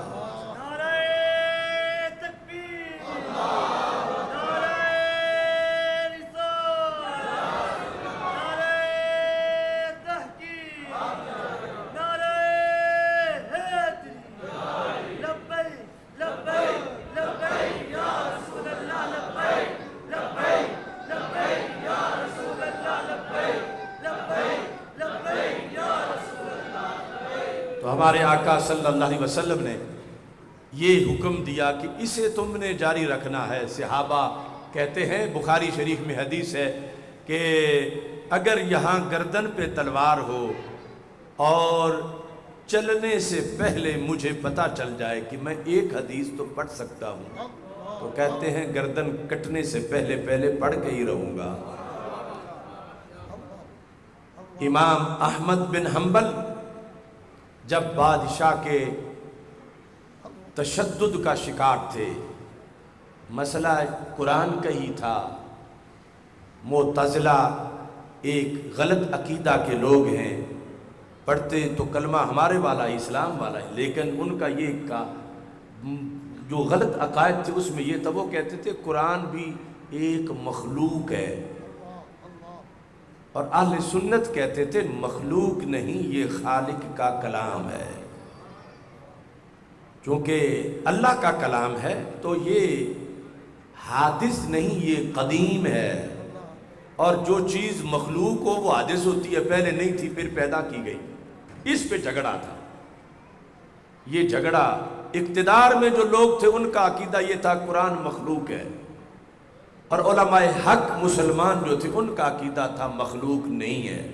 تو ہمارے آقا صلی اللہ علیہ وسلم نے یہ حکم دیا کہ اسے تم نے جاری رکھنا ہے۔ صحابہ کہتے ہیں، بخاری شریف میں حدیث ہے کہ اگر یہاں گردن پہ تلوار ہو اور چلنے سے پہلے مجھے پتہ چل جائے کہ میں ایک حدیث تو پڑھ سکتا ہوں، تو کہتے ہیں گردن کٹنے سے پہلے پڑھ کے ہی رہوں گا۔ امام احمد بن حنبل جب بادشاہ کے تشدد کا شکار تھے، مسئلہ قرآن کا ہی تھا، معتزلہ ایک غلط عقیدہ کے لوگ ہیں، پڑھتے تو کلمہ ہمارے والا ہے، اسلام والا ہے، لیکن ان کا یہ جو غلط عقائد تھے اس میں یہ تھا، وہ کہتے تھے قرآن بھی ایک مخلوق ہے، اور اہل سنت کہتے تھے مخلوق نہیں، یہ خالق کا کلام ہے۔ چونکہ اللہ کا کلام ہے تو یہ حادث نہیں، یہ قدیم ہے، اور جو چیز مخلوق ہو وہ حادث ہوتی ہے، پہلے نہیں تھی پھر پیدا کی گئی۔ اس پہ جھگڑا تھا، یہ جھگڑا اقتدار میں جو لوگ تھے ان کا عقیدہ یہ تھا قرآن مخلوق ہے، اور علماء حق مسلمان جو تھے ان کا عقیدہ تھا مخلوق نہیں ہے،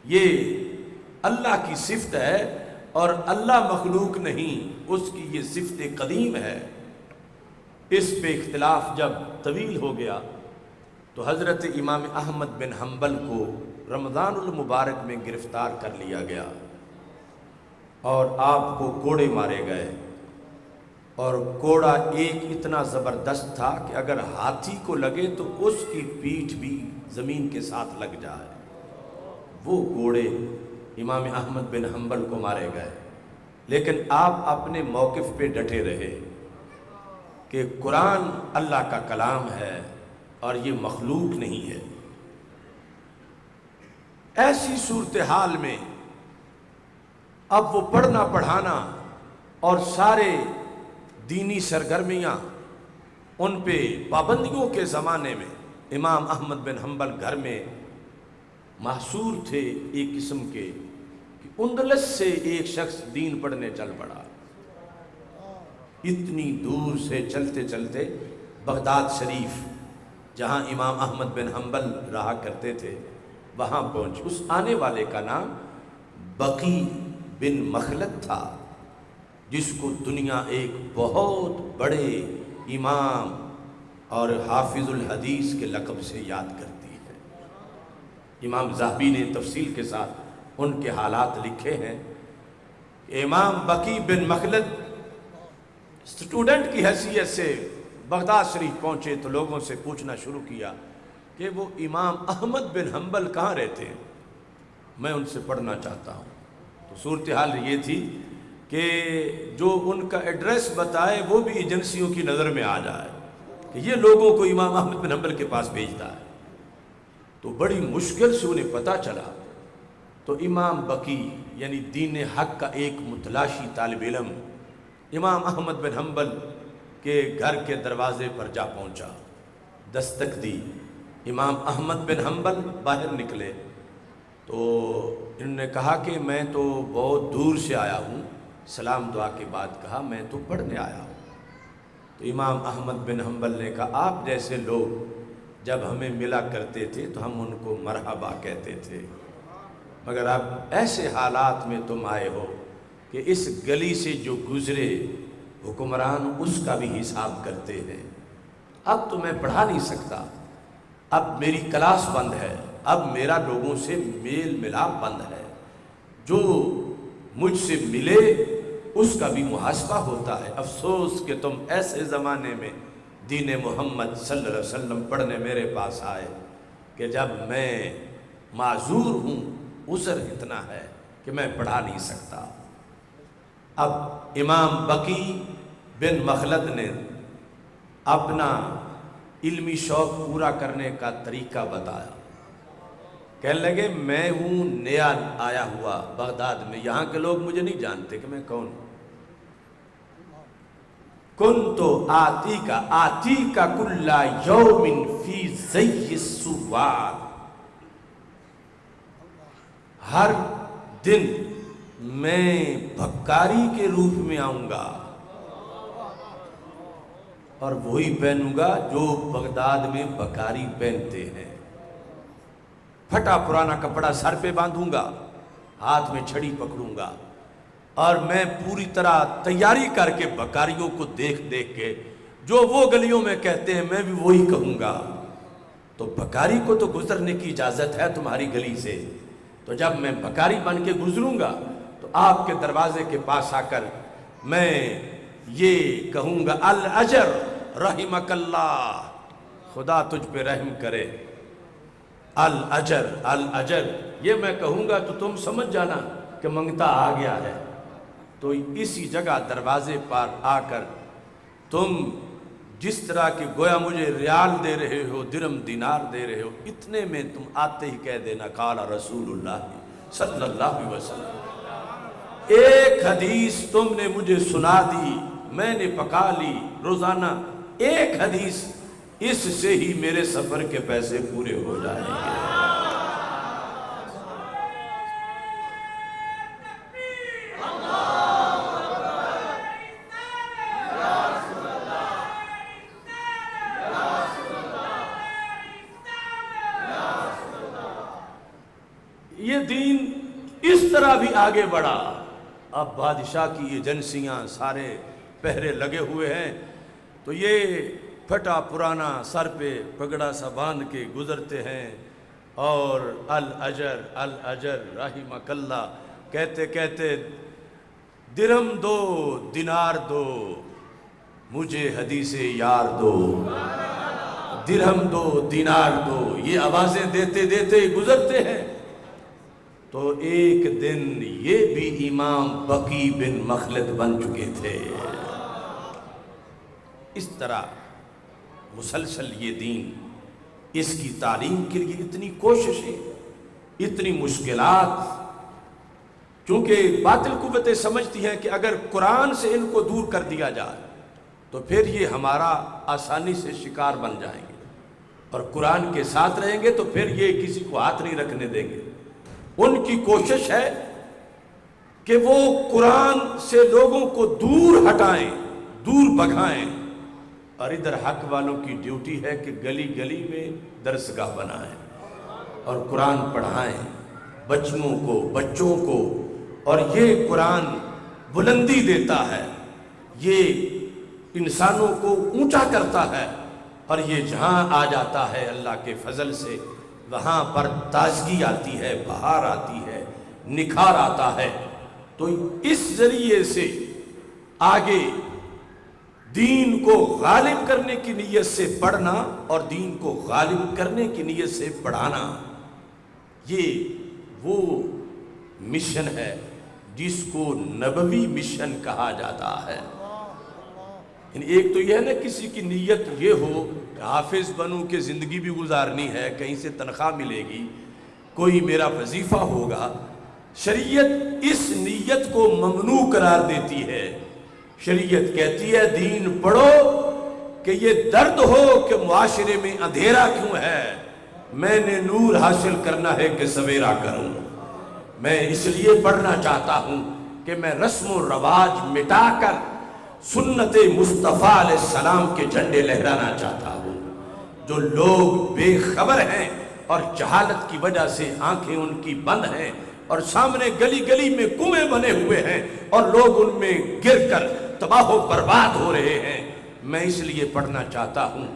یہ اللہ کی صفت ہے، اور اللہ مخلوق نہیں، اس کی یہ صفت قدیم ہے۔ اس پہ اختلاف جب طویل ہو گیا تو حضرت امام احمد بن حنبل کو رمضان المبارک میں گرفتار کر لیا گیا، اور آپ کو کوڑے مارے گئے، اور کوڑا ایک اتنا زبردست تھا کہ اگر ہاتھی کو لگے تو اس کی پیٹھ بھی زمین کے ساتھ لگ جائے، وہ کوڑے امام احمد بن حنبل کو مارے گئے، لیکن آپ اپنے موقف پہ ڈٹے رہے کہ قرآن اللہ کا کلام ہے اور یہ مخلوق نہیں ہے۔ ایسی صورتحال میں اب وہ پڑھنا پڑھانا اور سارے دینی سرگرمیاں ان پہ پابندیوں کے زمانے میں امام احمد بن حنبل گھر میں محصور تھے ایک قسم کے، کہ اندلس سے ایک شخص دین پڑھنے چل پڑا، اتنی دور سے چلتے چلتے بغداد شریف جہاں امام احمد بن حنبل رہا کرتے تھے وہاں پہنچ۔ اس آنے والے کا نام بقی بن مخلد تھا، جس کو دنیا ایک بہت بڑے امام اور حافظ الحدیث کے لقب سے یاد کرتی ہے۔ امام ذہبی نے تفصیل کے ساتھ ان کے حالات لکھے ہیں۔ امام بقی بن مخلد اسٹوڈنٹ کی حیثیت سے بغداد شریف پہنچے تو لوگوں سے پوچھنا شروع کیا کہ وہ امام احمد بن حنبل کہاں رہتے ہیں، میں ان سے پڑھنا چاہتا ہوں۔ تو صورتحال یہ تھی کہ جو ان کا ایڈریس بتائے وہ بھی ایجنسیوں کی نظر میں آ جائے کہ یہ لوگوں کو امام احمد بن حنبل کے پاس بھیجتا ہے، تو بڑی مشکل سے انہیں پتہ چلا۔ تو امام بقی یعنی دین حق کا ایک متلاشی طالب علم امام احمد بن حنبل کے گھر کے دروازے پر جا پہنچا، دستک دی، امام احمد بن حنبل باہر نکلے تو انہوں نے کہا کہ میں تو بہت دور سے آیا ہوں، سلام دعا کے بعد کہا میں تو پڑھنے آیا ہوں۔ تو امام احمد بن حنبل نے کہا آپ جیسے لوگ جب ہمیں ملا کرتے تھے تو ہم ان کو مرحبا کہتے تھے، مگر اب ایسے حالات میں تم آئے ہو کہ اس گلی سے جو گزرے حکمران اس کا بھی حساب کرتے ہیں، اب تو میں پڑھا نہیں سکتا، اب میری کلاس بند ہے، اب میرا لوگوں سے میل ملاپ بند ہے، جو مجھ سے ملے اس کا بھی محاسبہ ہوتا ہے۔ افسوس کہ تم ایسے زمانے میں دین محمد صلی اللہ علیہ وسلم پڑھنے میرے پاس آئے کہ جب میں معذور ہوں، عذر اتنا ہے کہ میں پڑھا نہیں سکتا۔ اب امام بقی بن مخلد نے اپنا علمی شوق پورا کرنے کا طریقہ بتایا، کہنے لگے میں ہوں نیا آیا ہوا بغداد میں، یہاں کے لوگ مجھے نہیں جانتے کہ میں کون ہوں۔ کن تو آتی کا کل یوم فی زی السوار، ہر دن میں بھکاری کے روپ میں آؤں گا اور وہی پہنوں گا جو بغداد میں بکاری پہنتے ہیں، پھٹا پرانا کپڑا سر پہ باندھوں گا، ہاتھ میں چھڑی پکڑوں گا، اور میں پوری طرح تیاری کر کے بکاریوں کو دیکھ دیکھ کے جو وہ گلیوں میں کہتے ہیں میں بھی وہی کہوں گا۔ تو بکاری کو تو گزرنے کی اجازت ہے تمہاری گلی سے، تو جب میں بکاری بن کے گزروں گا تو آپ کے دروازے کے پاس آ کر میں یہ کہوں گا الاجر رحمک اللہ، خدا تجھ پہ رحم کرے، الاجر الاجر، یہ میں کہوں گا تو تم سمجھ جانا کہ منگتا آ گیا ہے، تو اسی جگہ دروازے پر آ کر تم جس طرح کہ گویا مجھے ریال دے رہے ہو، درم دینار دے رہے ہو، اتنے میں تم آتے ہی کہہ دینا قال رسول اللہ صلی اللہ علیہ وسلم۔ ایک حدیث تم نے مجھے سنا دی، میں نے پکا لی، روزانہ ایک حدیث، اس سے ہی میرے سفر کے پیسے پورے ہو جائیں گے۔ یہ دین اس طرح بھی آگے بڑھا۔ اب بادشاہ کی ایجنسیاں سارے پہرے لگے ہوئے ہیں، تو یہ پھٹا پرانا سر پہ پگڑا سا باندھ کے گزرتے ہیں، اور الاجر الاجر رحمک اللہ کہتے کہتے درہم دو دینار دو مجھے حدیث یار دو، درہم دو دینار دو، یہ آوازیں دیتے دیتے گزرتے ہیں۔ تو ایک دن یہ بھی امام بقی بن مخلد بن چکے تھے۔ اس طرح مسلسل یہ دین، اس کی تعلیم کے لیے اتنی کوششیں، اتنی مشکلات، چونکہ باطل قوتیں سمجھتی ہیں کہ اگر قرآن سے ان کو دور کر دیا جائے تو پھر یہ ہمارا آسانی سے شکار بن جائیں گے، اور قرآن کے ساتھ رہیں گے تو پھر یہ کسی کو ہاتھ نہیں رکھنے دیں گے۔ ان کی کوشش ہے کہ وہ قرآن سے لوگوں کو دور ہٹائیں، دور بھگائیں، اور ادھر حق والوں کی ڈیوٹی ہے کہ گلی گلی میں درسگاہ بنائیں اور قرآن پڑھائیں بچوں کو۔ اور یہ قرآن بلندی دیتا ہے، یہ انسانوں کو اونچا کرتا ہے، اور یہ جہاں آ جاتا ہے اللہ کے فضل سے وہاں پر تازگی آتی ہے، بہار آتی ہے، نکھار آتا ہے۔ تو اس ذریعے سے آگے دین کو غالب کرنے کی نیت سے پڑھنا اور دین کو غالب کرنے کی نیت سے پڑھانا، یہ وہ مشن ہے جس کو نبوی مشن کہا جاتا ہے۔ ایک تو یہ ہے نا کسی کی نیت یہ ہو کہ حافظ بنوں کہ زندگی بھی گزارنی ہے، کہیں سے تنخواہ ملے گی، کوئی میرا وظیفہ ہوگا۔ شریعت اس نیت کو ممنوع قرار دیتی ہے۔ شریعت کہتی ہے دین پڑھو کہ یہ درد ہو کہ معاشرے میں اندھیرا کیوں ہے، میں نے نور حاصل کرنا ہے کہ سویرا کروں۔ میں اس لیے پڑھنا چاہتا ہوں کہ میں رسم و رواج مٹا کر سنت مصطفیٰ علیہ السلام کے جھنڈے لہرانا چاہتا ہوں۔ جو لوگ بے خبر ہیں اور جہالت کی وجہ سے آنکھیں ان کی بند ہیں، اور سامنے گلی گلی میں کنویں بنے ہوئے ہیں اور لوگ ان میں گر کر تباہ و برباد ہو رہے ہیں، میں اس لیے پڑھنا چاہتا ہوں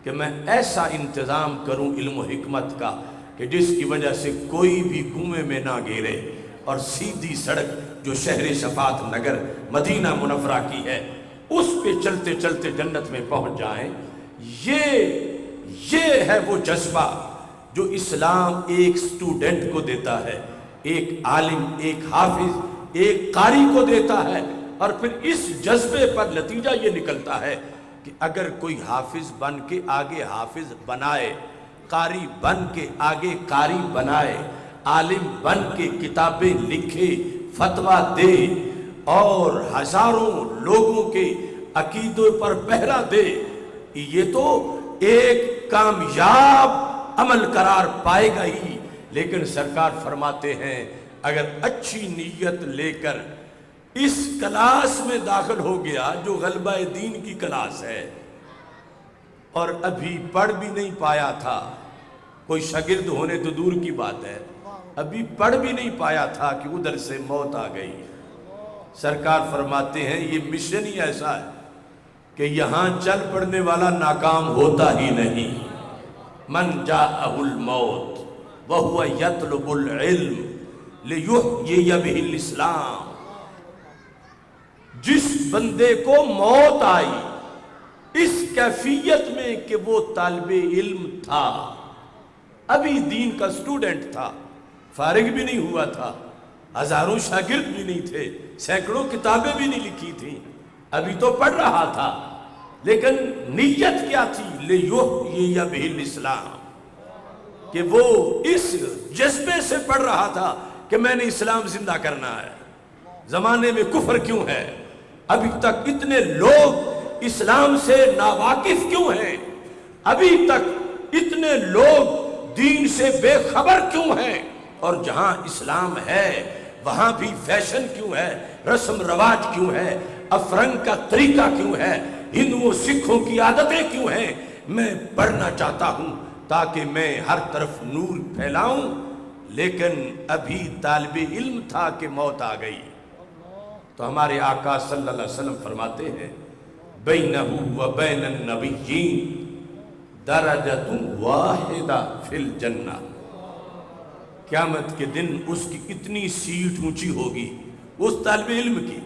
کہ میں ایسا انتظام کروں علم و حکمت کا کہ جس کی وجہ سے کوئی بھی کنویں میں نہ گرے، اور سیدھی سڑک جو شہر شفاعت نگر مدینہ منورہ کی ہے اس پہ چلتے چلتے جنت میں پہنچ جائیں۔ یہ ہے وہ جذبہ جو اسلام ایک سٹوڈنٹ کو دیتا ہے، ایک عالم، ایک حافظ، ایک قاری کو دیتا ہے، اور پھر اس جذبے پر نتیجہ یہ نکلتا ہے کہ اگر کوئی حافظ بن کے آگے حافظ بنائے، قاری بن کے آگے قاری بنائے، عالم بن کے کتابیں لکھے، فتویٰ دے، اور ہزاروں لوگوں کے عقیدوں پر پہرا دے، یہ تو ایک کامیاب عمل قرار پائے گا ہی۔ لیکن سرکار فرماتے ہیں اگر اچھی نیت لے کر اس کلاس میں داخل ہو گیا جو غلبہ دین کی کلاس ہے، اور ابھی پڑھ بھی نہیں پایا تھا، کوئی شاگرد ہونے تو دور کی بات ہے، ابھی پڑھ بھی نہیں پایا تھا کہ ادھر سے موت آ گئی، سرکار فرماتے ہیں یہ مشن ہی ایسا ہے کہ یہاں چل پڑنے والا ناکام ہوتا ہی نہیں۔ من جاءہ الموت وہو یطلب العلم لیحیی بہ الاسلام، جس بندے کو موت آئی اس کیفیت میں کہ وہ طالب علم تھا، ابھی دین کا سٹوڈنٹ تھا، فارغ بھی نہیں ہوا تھا، ہزاروں شاگرد بھی نہیں تھے، سینکڑوں کتابیں بھی نہیں لکھی تھیں، ابھی تو پڑھ رہا تھا، لیکن نیت کیا تھی؟ لیحیی بہ الاسلام، کہ وہ اس جذبے سے پڑھ رہا تھا کہ میں نے اسلام زندہ کرنا ہے۔ زمانے میں کفر کیوں ہے؟ ابھی تک اتنے لوگ اسلام سے ناواقف کیوں ہیں؟ ابھی تک اتنے لوگ دین سے بے خبر کیوں ہیں؟ اور جہاں اسلام ہے وہاں بھی فیشن کیوں ہے، رسم رواج کیوں ہے، افرنگ کا طریقہ کیوں ہے، ہندوؤں سکھوں کی عادتیں کیوں ہیں؟ میں پڑھنا چاہتا ہوں تاکہ میں ہر طرف نور پھیلاؤں، لیکن ابھی طالب علم تھا کہ موت آ گئی۔ تو ہمارے آقا صلی اللہ علیہ وسلم فرماتے ہیں بینہ و بین النبیین درجۃ واحدہ فی الجنہ، قیامت کے دن اس کی اتنی سیٹ اونچی ہوگی اس طالب علم کی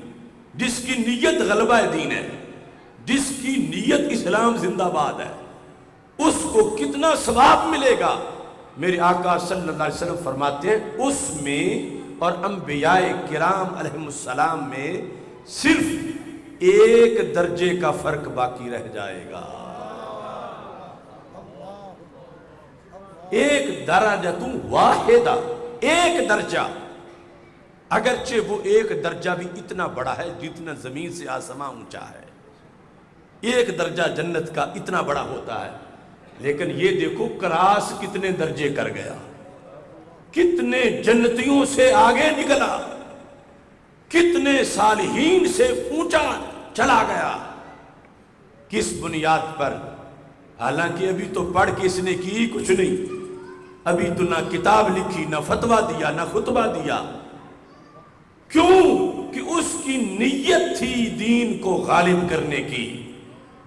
جس کی نیت غلبہ دین ہے، جس کی نیت اسلام زندہ باد ہے، اس کو کتنا ثواب ملے گا۔ میرے آقا صلی اللہ علیہ وسلم فرماتے ہیں اس میں اور انبیاء کرام علیہ السلام میں صرف ایک درجے کا فرق باقی رہ جائے گا، ایک درجۃ واحدہ، ایک درجہ، اگرچہ وہ ایک درجہ بھی اتنا بڑا ہے جتنا زمین سے آسمان اونچا ہے، ایک درجہ جنت کا اتنا بڑا ہوتا ہے، لیکن یہ دیکھو کراس کتنے درجے کر گیا، کتنے جنتیوں سے آگے نکلا، کتنے صالحین سے اونچا چلا گیا، کس بنیاد پر؟ حالانکہ ابھی تو پڑھ کے اس نے کی کچھ نہیں، ابھی تو نہ کتاب لکھی، نہ فتویٰ دیا، نہ خطبہ دیا، کیوں؟ کہ اس کی نیت تھی دین کو غالب کرنے کی،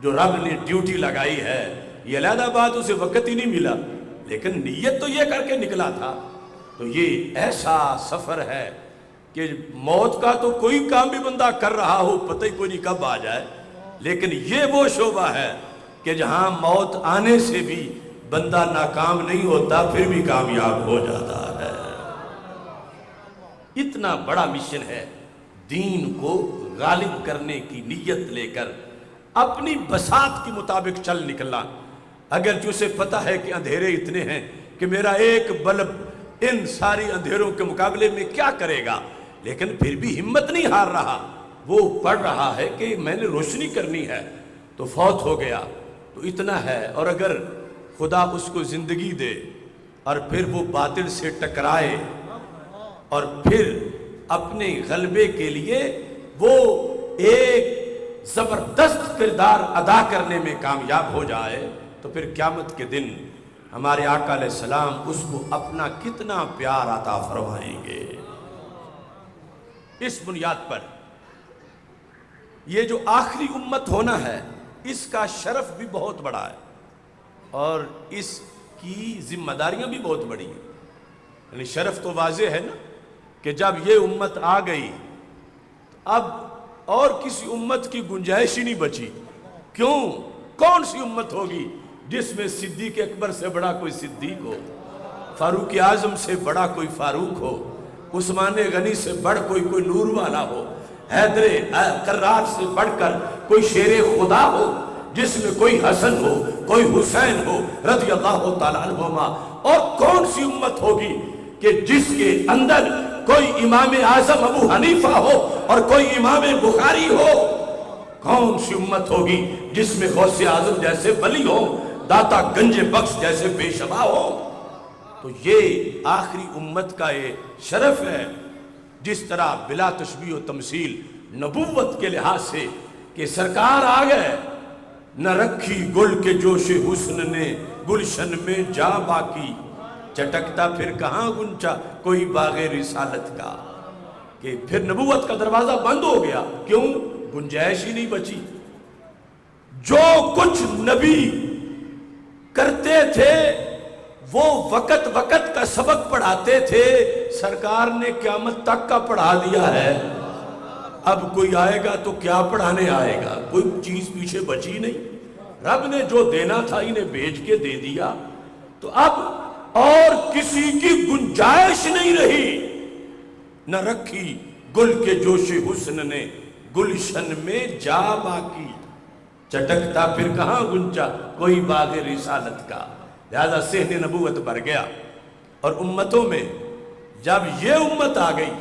جو رب نے ڈیوٹی لگائی ہے، یہ علیحدہ بات اسے وقت ہی نہیں ملا، لیکن نیت تو یہ کر کے نکلا تھا۔ تو یہ ایسا سفر ہے کہ موت کا تو کوئی کام بھی بندہ کر رہا ہو پتہ ہی کوئی نہیں کب آ جائے، لیکن یہ وہ شعبہ ہے کہ جہاں موت آنے سے بھی بندہ ناکام نہیں ہوتا، پھر بھی کامیاب ہو جاتا ہے۔ اتنا بڑا مشن ہے، دین کو غالب کرنے کی نیت لے کر اپنی بساط کے مطابق چل نکلنا، اگرچہ اسے پتہ ہے کہ اندھیرے اتنے ہیں کہ میرا ایک بلب ان ساری اندھیروں کے مقابلے میں کیا کرے گا، لیکن پھر بھی ہمت نہیں ہار رہا، وہ پڑھ رہا ہے کہ میں نے روشنی کرنی ہے، تو فوت ہو گیا تو اتنا ہے۔ اور اگر خدا اس کو زندگی دے اور پھر وہ باطل سے ٹکرائے اور پھر اپنے غلبے کے لیے وہ ایک زبردست کردار ادا کرنے میں کامیاب ہو جائے، تو پھر قیامت کے دن ہمارے آقا علیہ السلام اس کو اپنا کتنا پیار عطا فرمائیں گے۔ اس بنیاد پر یہ جو آخری امت ہونا ہے اس کا شرف بھی بہت بڑا ہے اور اس کی ذمہ داریاں بھی بہت بڑی ہیں۔ یعنی شرف تو واضح ہے نا کہ جب یہ امت آ گئی تو اب اور کسی امت کی گنجائش ہی نہیں بچی۔ کیوں؟ کون سی امت ہوگی جس میں صدیق اکبر سے بڑا کوئی صدیق ہو، فاروق اعظم سے بڑا کوئی فاروق ہو، عثمان غنی سے بڑھ کوئی نور والا ہو، حیدر کرار سے بڑھ کر کوئی شیر خدا ہو، جس میں کوئی حسن ہو، کوئی حسین ہو رضی اللہ تعالیٰ عنہما؟ اور کون سی امت ہوگی کہ جس کے اندر کوئی امام اعظم ابو حنیفہ ہو اور کوئی امام بخاری ہو؟ کون سی امت ہوگی جس میں غوث اعظم جیسے ولی ہو، داتا گنج بخش جیسے بے شبہ ہو؟ تو یہ آخری امت کا یہ شرف ہے، جس طرح بلا تشبیہ و تمثیل نبوت کے لحاظ سے کہ سرکار آ گئے، نہ رکھی گل کے جوش حسن نے گلشن میں جا باقی، چٹکتا پھر کہاں گنچا کوئی باغ رسالت کا، کہ پھر نبوت کا دروازہ بند ہو گیا۔ کیوں؟ گنجائش ہی نہیں بچی۔ جو کچھ نبی کرتے تھے وہ وقت وقت کا سبق پڑھاتے تھے، سرکار نے قیامت تک کا پڑھا دیا ہے۔ اب کوئی آئے گا تو کیا پڑھانے آئے گا؟ کوئی چیز پیچھے بچی نہیں، رب نے جو دینا تھا انہیں بھیج کے دے دیا، تو اب اور کسی کی گنجائش نہیں رہی نہ رکھی گل کے جوش حسن نے گلشن میں جا باقی، چٹکتا پھر کہاں گنچا کوئی باغ رسالت کا۔ لہذا صحن نبوت بھر گیا، اور امتوں میں جب یہ امت آ گئی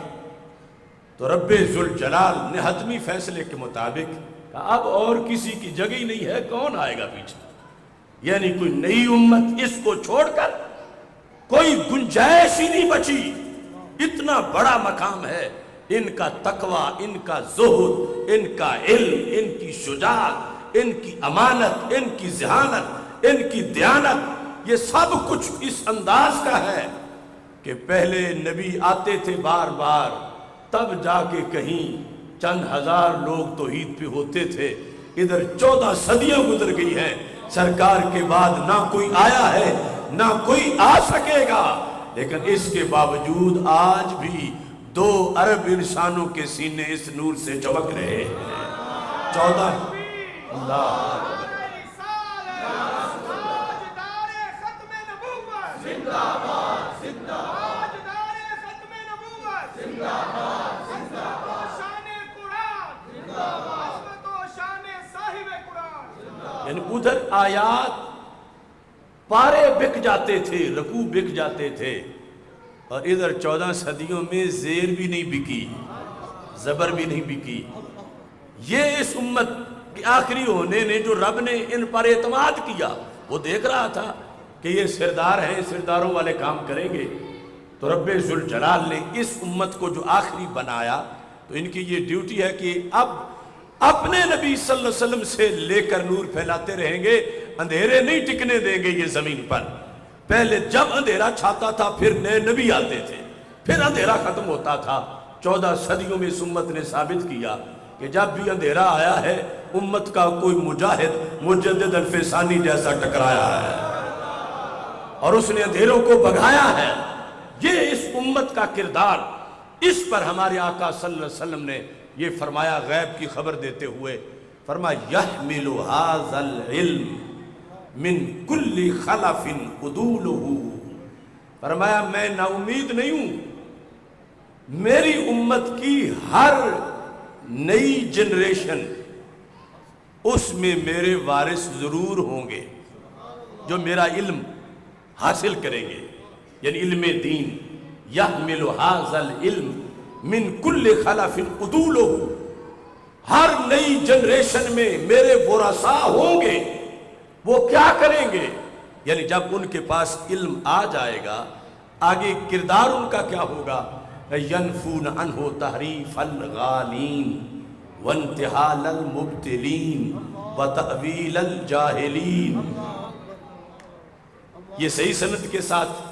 تو رب ذوالجلال نے حتمی فیصلے کے مطابق کہا اب اور کسی کی جگہ ہی نہیں ہے، کون آئے گا پیچھے؟ یعنی کوئی نئی امت اس کو چھوڑ کر کوئی گنجائش ہی نہیں بچی۔ اتنا بڑا مقام ہے ان کا تقوی، ان کا زہد، ان کا علم، ان کی شجاعت، ان کی امانت، ان کی ذہانت، ان کی دیانت، یہ سب کچھ اس انداز کا ہے کہ پہلے نبی آتے تھے بار بار، تب جا کے کہیں چند ہزار لوگ توحید پہ ہوتے تھے۔ ادھر 14 صدیاں گزر گئی ہیں، سرکار کے بعد نہ کوئی آیا ہے نہ کوئی آ سکے گا، لیکن اس کے باوجود آج بھی 2 ارب انسانوں کے سینے اس نور سے چمک رہے ہیں۔ 14 اللہ یعنی ادھر آیات پارے بک جاتے تھے، رکوع بک جاتے تھے، اور ادھر 14 صدیوں میں زیر بھی نہیں بکی، زبر بھی نہیں بکی۔ یہ اس امت کے آخری ہونے نے جو رب نے ان پر اعتماد کیا، وہ دیکھ رہا تھا کہ یہ سردار ہیں، سرداروں والے کام کریں گے، تو رب ذوالجلال نے اس امت کو جو آخری بنایا تو ان کی یہ ڈیوٹی ہے کہ اب اپنے نبی صلی اللہ علیہ وسلم سے لے کر نور پھیلاتے رہیں گے، اندھیرے نہیں ٹکنے دیں گے یہ زمین پر۔ پہلے جب اندھیرا چھاتا تھا پھر نئے نبی آتے تھے، پھر اندھیرا ختم ہوتا تھا۔ 14 صدیوں میں اس امت نے ثابت کیا کہ جب بھی اندھیرا آیا ہے امت کا کوئی مجاہد مجدد الفسانی جیسا ٹکرایا ہے اور اس نے اندھیروں کو بھگایا ہے۔ یہ اس امت کا کردار، اس پر ہمارے آقا صلی اللہ علیہ وسلم نے یہ فرمایا، غیب کی خبر دیتے ہوئے فرمایا یحمل ھذا العلم من کل خلف عدولہ، فرمایا میں نا امید نہیں ہوں، میری امت کی ہر نئی جنریشن اس میں میرے وارث ضرور ہوں گے جو میرا علم حاصل کریں گے، یعنی علم دین۔ یحمل ھذا العلم من کل خلف عدولہ، ہر نئی جنریشن میں میرے ورثاء ہوں گے۔ وہ کیا کریں گے؟ یعنی جب ان کے پاس علم آ جائے گا آگے کردار ان کا کیا ہوگا؟ ینفون عنہ تحریف الغالین وانتحال المبتلین وتأویل الجاہلین۔ یہ صحیح سند کے ساتھ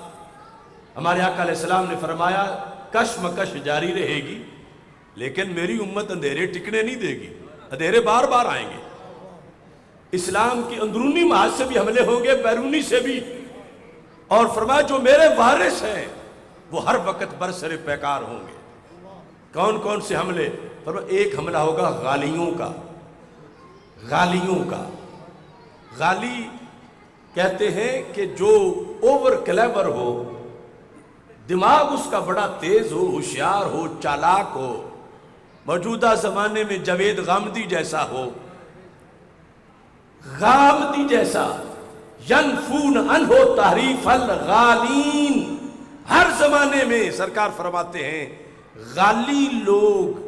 ہمارے آقا علیہ السلام نے فرمایا کشمکش جاری رہے گی لیکن میری امت اندھیرے ٹکنے نہیں دے گی، اندھیرے بار بار آئیں گے۔ اسلام کی اندرونی محاذ سے بھی حملے ہوں گے، بیرونی سے بھی، اور فرمایا جو میرے وارث ہیں وہ ہر وقت برسر پیکار ہوں گے۔ کون کون سے حملے؟ فرمایا ایک حملہ ہوگا غالیوں کا، غالیوں کا۔ غالی کہتے ہیں کہ جو اوور کلیور ہو، دماغ اس کا بڑا تیز ہو، ہوشیار ہو، چالاک ہو، موجودہ زمانے میں جاوید غامدی جیسا ہو، غامدی جیسا۔ ینفون عنہ تحریف الغالین، ہر زمانے میں سرکار فرماتے ہیں غالی لوگ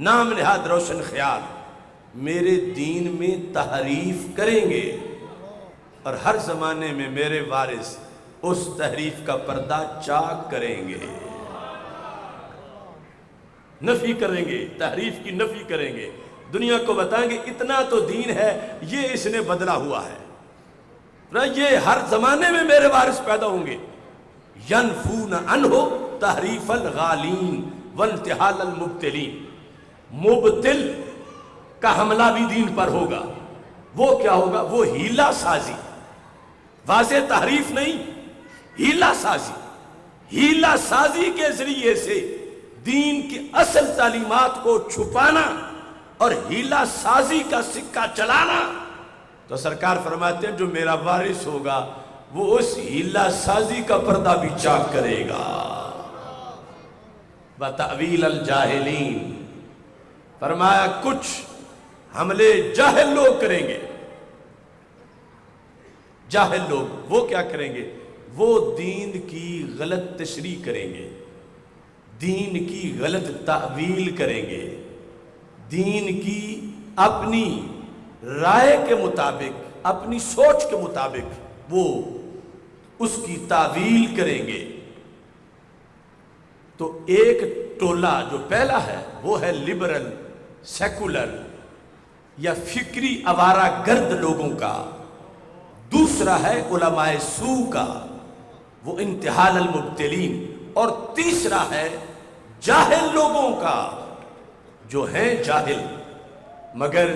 نام نہاد روشن خیال میرے دین میں تحریف کریں گے، اور ہر زمانے میں میرے وارث اس تحریف کا پردہ چاک کریں گے، نفی کریں گے، تحریف کی نفی کریں گے، دنیا کو بتائیں گے اتنا تو دین ہے، یہ اس نے بدلا ہوا ہے۔ یہ ہر زمانے میں میرے وارث پیدا ہوں گے۔ ینفون عنہ تحریف الغالین وانتحال المبتلین، مبتل کا حملہ بھی دین پر ہوگا۔ وہ کیا ہوگا؟ وہ ہیلہ سازی، واضح تحریف نہیں، ہیلہ سازی۔ ہیلہ سازی کے ذریعے سے دین کی اصل تعلیمات کو چھپانا اور ہیلہ سازی کا سکہ چلانا۔ تو سرکار فرماتے ہیں جو میرا وارث ہوگا وہ اس ہیلہ سازی کا پردہ بھی چاک کرے گا۔ وَتَأْوِيلَ الْجَاهِلِينَ، فرمایا کچھ حملے جاہل لوگ کریں گے. جاہل لوگ وہ کیا کریں گے؟ وہ دین کی غلط تشریح کریں گے، دین کی غلط تعویل کریں گے، دین کی اپنی رائے کے مطابق، اپنی سوچ کے مطابق وہ اس کی تعویل کریں گے. تو ایک ٹولہ جو پہلا ہے وہ ہے لبرل، سیکولر یا فکری آوارہ گرد لوگوں کا. دوسرا ہے علماء سوء کا، وہ انتحال المبتلین. اور تیسرا ہے جاہل لوگوں کا، جو ہیں جاہل مگر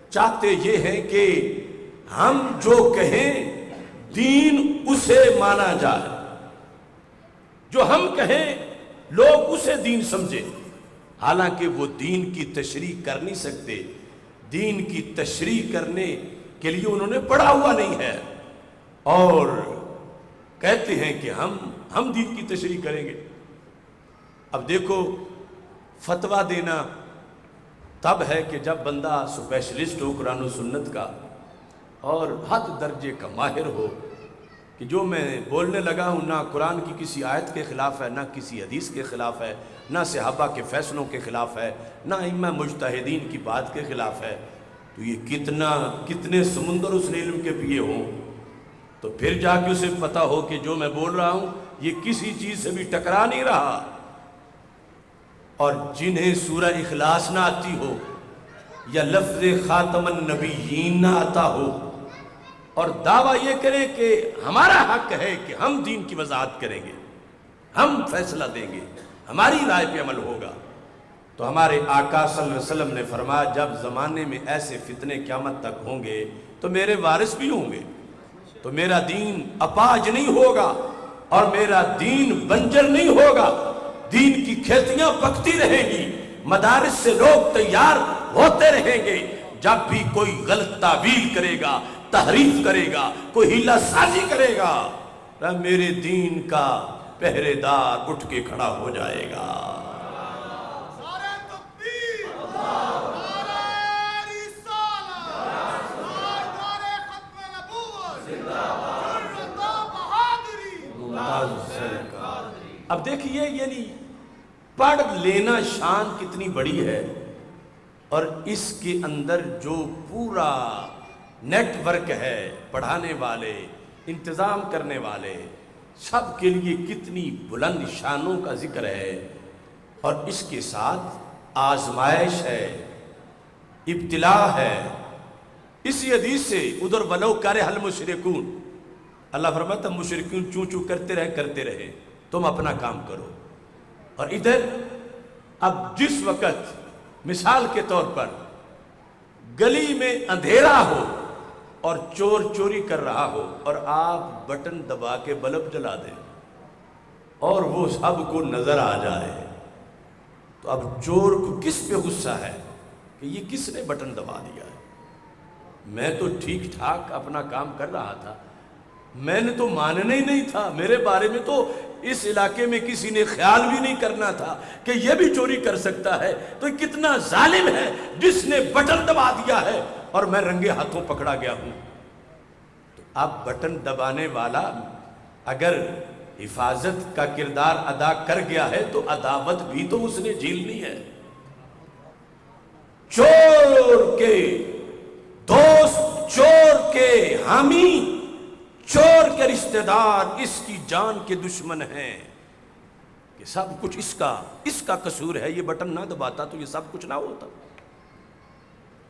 چاہتے یہ ہیں کہ ہم جو کہیں دین اسے مانا جائے، جو ہم کہیں لوگ اسے دین سمجھے، حالانکہ وہ دین کی تشریح کر نہیں سکتے. دین کی تشریح کرنے کے لیے انہوں نے پڑھا ہوا نہیں ہے، اور کہتے ہیں کہ ہم دین کی تشریح کریں گے. اب دیکھو، فتویٰ دینا تب ہے کہ جب بندہ سپیشلسٹ ہو قرآن و سنت کا اور حد درجے کا ماہر ہو، کہ جو میں بولنے لگا ہوں نہ قرآن کی کسی آیت کے خلاف ہے، نہ کسی حدیث کے خلاف ہے، نہ صحابہ کے فیصلوں کے خلاف ہے، نہ ائمہ مجتہدین کی بات کے خلاف ہے. تو یہ کتنے سمندر اس نے علم کے پیے ہوں، تو پھر جا کے اسے پتہ ہو کہ جو میں بول رہا ہوں یہ کسی چیز سے بھی ٹکرا نہیں رہا. اور جنہیں سورہ اخلاص نہ آتی ہو یا لفظ خاتم النبیین نہ آتا ہو اور دعویٰ یہ کرے کہ ہمارا حق ہے کہ ہم دین کی وضاحت کریں گے، ہم فیصلہ دیں گے، ہماری رائے پہ عمل ہوگا. تو ہمارے آقا صلی اللہ علیہ وسلم نے فرمایا جب زمانے میں ایسے فتنے قیامت تک ہوں گے تو میرے وارث بھی ہوں گے، تو میرا دین اپاج نہیں ہوگا اور میرا دین بنجر نہیں ہوگا. دین کی کھیتیاں پکتی رہیں گی، مدارس سے لوگ تیار ہوتے رہیں گے. جب بھی کوئی غلط تعویل کرے گا، تحریف کرے گا، کوئی ہیلہ سازی کرے گا، میرے دین کا پہرے دار اٹھ کے کھڑا ہو جائے گا. اب دیکھیے یعنی پڑھ لینا شان کتنی بڑی ہے، اور اس کے اندر جو پورا نیٹ ورک ہے، پڑھانے والے، انتظام کرنے والے، سب کے لیے کتنی بلند شانوں کا ذکر ہے. اور اس کے ساتھ آزمائش ہے، ابتلا ہے. اسی حدیث سے ادھر ولو کرہ المشرکون، اللہ فرماتا مشرکین چوں چوں کرتے رہے، تم اپنا کام کرو. اور ادھر اب جس وقت مثال کے طور پر گلی میں اندھیرا ہو اور چور چوری کر رہا ہو اور آپ بٹن دبا کے بلب جلا دیں اور وہ سب کو نظر آ جائے، تو اب چور کو کس پہ غصہ ہے کہ یہ کس نے بٹن دبا دیا ہے؟ میں تو ٹھیک ٹھاک اپنا کام کر رہا تھا، میں نے تو ماننا ہی نہیں تھا، میرے بارے میں تو اس علاقے میں کسی نے خیال بھی نہیں کرنا تھا کہ یہ بھی چوری کر سکتا ہے. تو کتنا ظالم ہے جس نے بٹن دبا دیا ہے اور میں رنگے ہاتھوں پکڑا گیا ہوں. تو اب بٹن دبانے والا اگر حفاظت کا کردار ادا کر گیا ہے تو عداوت بھی تو اس نے جھیلنی ہے. چور کے دوست، چور کے حامی، چور کے رشتہ دار اس کی جان کے دشمن ہیں کہ سب کچھ اس کا قصور ہے، یہ بٹن نہ دباتا تو یہ سب کچھ نہ ہوتا.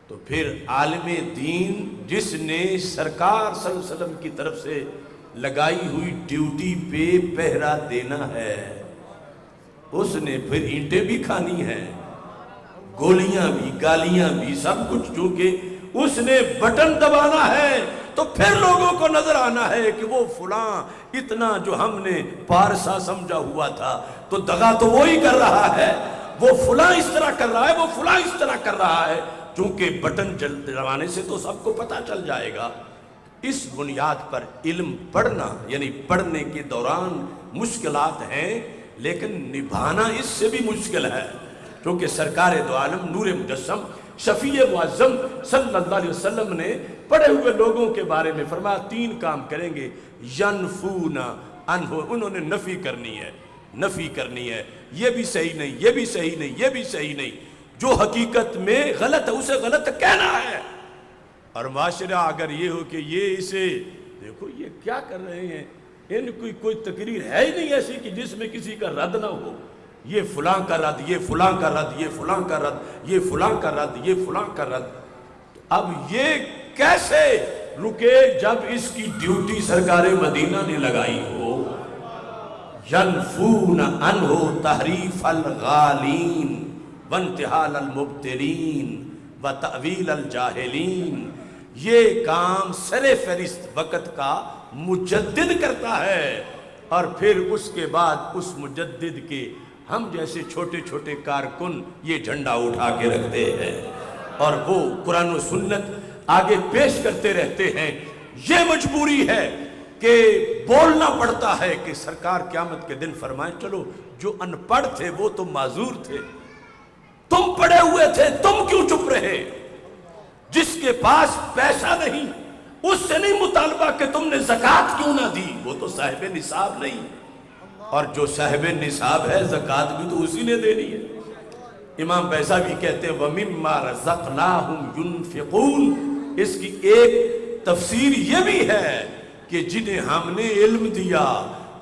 تو پھر عالم دین جس نے سرکار صلی اللہ علیہ وسلم کی طرف سے لگائی ہوئی ڈیوٹی پہ پہرا دینا ہے، اس نے پھر اینٹیں بھی کھانی ہیں، گولیاں بھی، گالیاں بھی، سب کچھ. چونکہ اس نے بٹن دبانا ہے تو پھر لوگوں کو نظر آنا ہے کہ وہ فلاں اتنا جو ہم نے پارسا سمجھا ہوا تھا تو دغا تو وہی کر رہا ہے، وہ فلاں اس طرح کر رہا ہے، وہ فلاں اس طرح کر رہا ہے. چونکہ بٹن دبانے سے تو سب کو پتہ چل جائے گا. اس بنیاد پر علم پڑھنا، یعنی پڑھنے کے دوران مشکلات ہیں، لیکن نبھانا اس سے بھی مشکل ہے، کیونکہ سرکار دو عالم نور مجسم شفیع معظم صلی اللہ علیہ وسلم نے پڑھے ہوئے لوگوں کے بارے میں فرمایا 3 کام کریں گے ینفون عنہ، انہوں نے نفی کرنی ہے، یہ بھی صحیح نہیں، یہ بھی صحیح نہیں، یہ بھی صحیح نہیں، جو حقیقت میں غلط ہے اسے غلط کہنا ہے۔ اور معاشرہ اگر یہ ہو کہ یہ اسے دیکھو یہ کیا کر رہے ہیں، ان کوئی تقریر ہے ہی نہیں ایسی کہ جس میں کسی کا رد نہ ہو، یہ فلاں کا رد، یہ فلاں کا رد، یہ فلاں کا رد، یہ فلاں کا رد، یہ فلاں کا رد۔ اب یہ کیسے رکے جب اس کی ڈیوٹی سرکار مدینہ نے لگائی ہو۔ ینفون عنہ تحریف الغالین وانتحال المبتلین وتأویل الجاہلین، یہ کام سر فہرست وقت کا مجدد کرتا ہے، اور پھر اس کے بعد اس مجدد کے ہم جیسے چھوٹے چھوٹے کارکن یہ جھنڈا اٹھا کے رکھتے ہیں اور وہ قرآن و سنت آگے پیش کرتے رہتے ہیں۔ یہ مجبوری ہے کہ بولنا پڑتا ہے کہ سرکار قیامت کے دن فرمائیں چلو جو ان پڑھ تھے وہ تو معذور تھے، تم پڑھے ہوئے تھے، تم کیوں چپ رہے؟ جس کے پاس پیسہ نہیں اس سے نہیں مطالبہ کہ تم نے زکوٰۃ کیوں نہ دی، وہ تو صاحب نصاب نہیں، اور جو صاحب نصاب ہے زکوٰۃ بھی تو اسی نے دینی ہے۔ امام بیضاوی کہتے ہیں وَمِمَّا رَزَقْنَاهُمْ يُنْفِقُونَ، اس کی ایک تفسیر یہ بھی ہے کہ جنہیں ہم نے علم دیا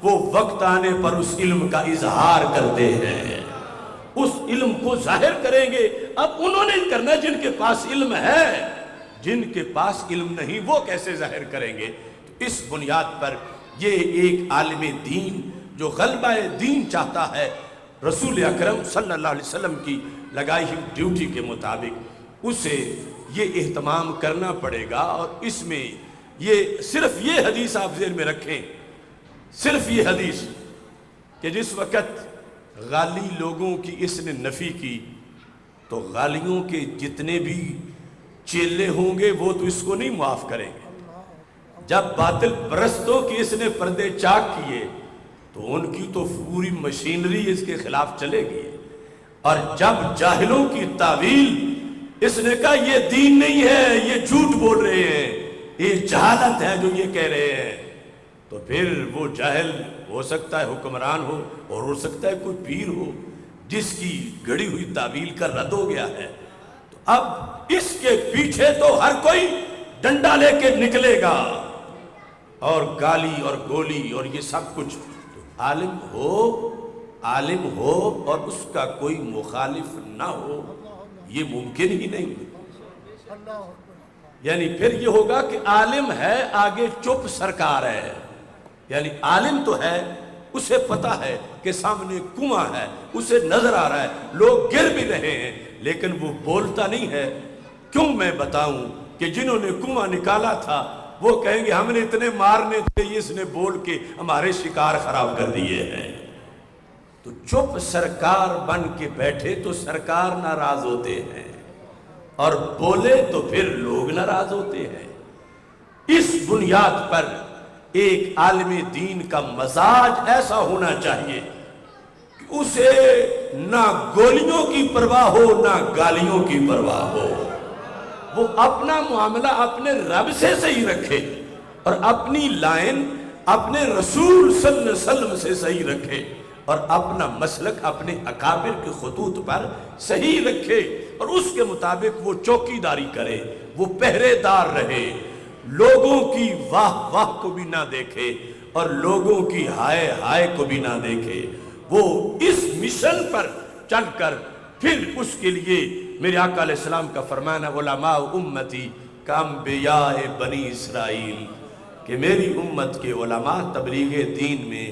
وہ وقت آنے پر اس علم کا اظہار کرتے ہیں، اس علم کو ظاہر کریں گے۔ اب انہوں نے کرنا جن کے پاس علم ہے، جن کے پاس علم نہیں وہ کیسے ظاہر کریں گے؟ تو اس بنیاد پر یہ ایک عالم دین جو غلبہ دین چاہتا ہے، رسول اکرم صلی اللہ علیہ وسلم کی لگائی ہوئی ڈیوٹی کے مطابق اسے یہ اہتمام کرنا پڑے گا۔ اور اس میں یہ صرف یہ حدیث آپ ذہن میں رکھیں، صرف یہ حدیث کہ جس وقت غالی لوگوں کی اس نے نفی کی تو غالیوں کے جتنے بھی چیلے ہوں گے وہ تو اس کو نہیں معاف کریں گے۔ جب باطل پرستوں کی اس نے پردے چاک کیے تو ان کی تو پوری مشینری اس کے خلاف چلے گی، اور جب جاہلوں کی تعویل اس نے کہا یہ دین نہیں ہے، یہ جھوٹ بول رہے ہیں، یہ جہالت ہے جو یہ کہہ رہے ہیں، تو پھر وہ جاہل ہو سکتا ہے حکمران ہو اور ہو سکتا ہے کوئی پیر ہو جس کی گھڑی ہوئی تعویل کا رد ہو گیا ہے۔ تو اب اس کے پیچھے تو ہر کوئی ڈنڈا لے کے نکلے گا اور گالی اور گولی اور یہ سب کچھ۔ تو عالم ہو اور اس کا کوئی مخالف نہ ہو، یہ ممکن ہی نہیں۔ یعنی پھر یہ ہوگا کہ عالم ہے آگے چپ سرکار ہے، یعنی عالم تو ہے، اسے پتا ہے کہ سامنے کنواں ہے، اسے نظر آ رہا ہے، لوگ گر بھی رہے ہیں لیکن وہ بولتا نہیں ہے۔ کیوں میں بتاؤں کہ جنہوں نے کنواں نکالا تھا وہ کہیں گے ہم نے اتنے مارنے تھے، اس نے بول کے ہمارے شکار خراب کر دیے ہیں۔ تو چپ سرکار بن کے بیٹھے تو سرکار ناراض ہوتے ہیں، اور بولے تو پھر لوگ ناراض ہوتے ہیں۔ اس بنیاد پر ایک عالم دین کا مزاج ایسا ہونا چاہیے کہ اسے نہ گولیوں کی پرواہ ہو نہ گالیوں کی پرواہ ہو، وہ اپنا معاملہ اپنے رب سے صحیح رکھے اور اپنی لائن اپنے رسول صلی اللہ علیہ وسلم سے صحیح رکھے، اور اپنا مسلک اپنے اکابر کے خطوط پر صحیح رکھے، اور اس کے مطابق وہ چوکی داری کرے، وہ پہرے دار رہے، لوگوں کی واہ واہ کو بھی نہ دیکھے اور لوگوں کی ہائے ہائے کو بھی نہ دیکھے۔ وہ اس مشن پر چل کر پھر اس کے لیے میرے آقا علیہ السلام کا فرمانا علماء امتی کانبیاء بنی اسرائیل، کہ میری امت کے علماء تبلیغ دین میں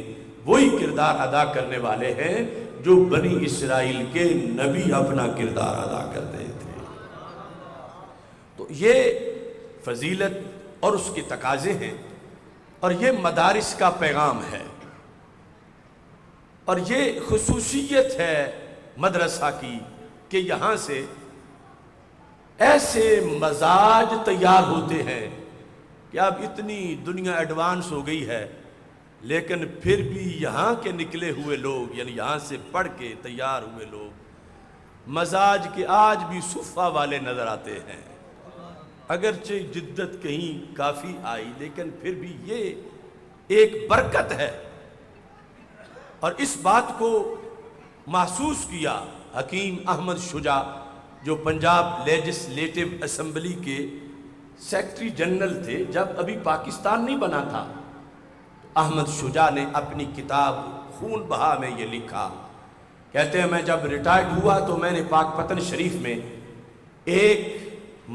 وہی کردار ادا کرنے والے ہیں جو بنی اسرائیل کے نبی اپنا کردار ادا کرتے تھے۔ تو یہ فضیلت اور اس کے تقاضے ہیں، اور یہ مدارس کا پیغام ہے، اور یہ خصوصیت ہے مدرسہ کی کہ یہاں سے ایسے مزاج تیار ہوتے ہیں کہ اب اتنی دنیا ایڈوانس ہو گئی ہے لیکن پھر بھی یہاں کے نکلے ہوئے لوگ، یعنی یہاں سے پڑھ کے تیار ہوئے لوگ مزاج کے آج بھی صفہ والے نظر آتے ہیں۔ اگرچہ جدت کہیں کافی آئی لیکن پھر بھی یہ ایک برکت ہے، اور اس بات کو محسوس کیا حکیم احمد شجاع جو پنجاب لیجسلیٹو اسمبلی کے سیکرٹری جنرل تھے جب ابھی پاکستان نہیں بنا تھا۔ احمد شجاع نے اپنی کتاب خون بہا میں یہ لکھا، کہتے ہیں میں جب ریٹائرڈ ہوا تو میں نے پاک پتن شریف میں ایک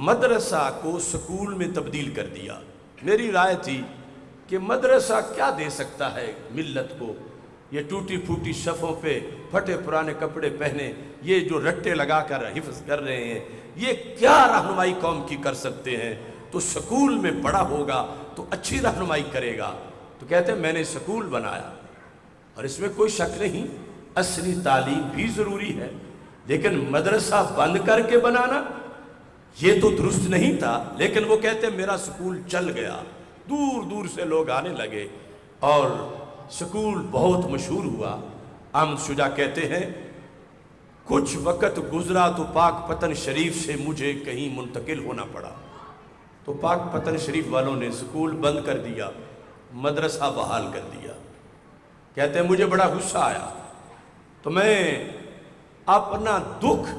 مدرسہ کو سکول میں تبدیل کر دیا۔ میری رائے تھی کہ مدرسہ کیا دے سکتا ہے ملت کو، یہ ٹوٹی پھوٹی صفوں پہ پھٹے پرانے کپڑے پہنے، یہ جو رٹے لگا کر حفظ کر رہے ہیں، یہ کیا رہنمائی قوم کی کر سکتے ہیں؟ تو سکول میں پڑھا ہوگا تو اچھی رہنمائی کرے گا۔ تو کہتے ہیں میں نے سکول بنایا، اور اس میں کوئی شک نہیں اصلی تعلیم بھی ضروری ہے، لیکن مدرسہ بند کر کے بنانا یہ تو درست نہیں تھا۔ لیکن وہ کہتے ہیں میرا سکول چل گیا، دور دور سے لوگ آنے لگے اور سکول بہت مشہور ہوا۔ احمد شجاع کہتے ہیں کچھ وقت گزرا تو پاک پتن شریف سے مجھے کہیں منتقل ہونا پڑا، تو پاک پتن شریف والوں نے سکول بند کر دیا، مدرسہ بحال کر دیا۔ کہتے ہیں مجھے بڑا غصہ آیا، تو میں اپنا دکھ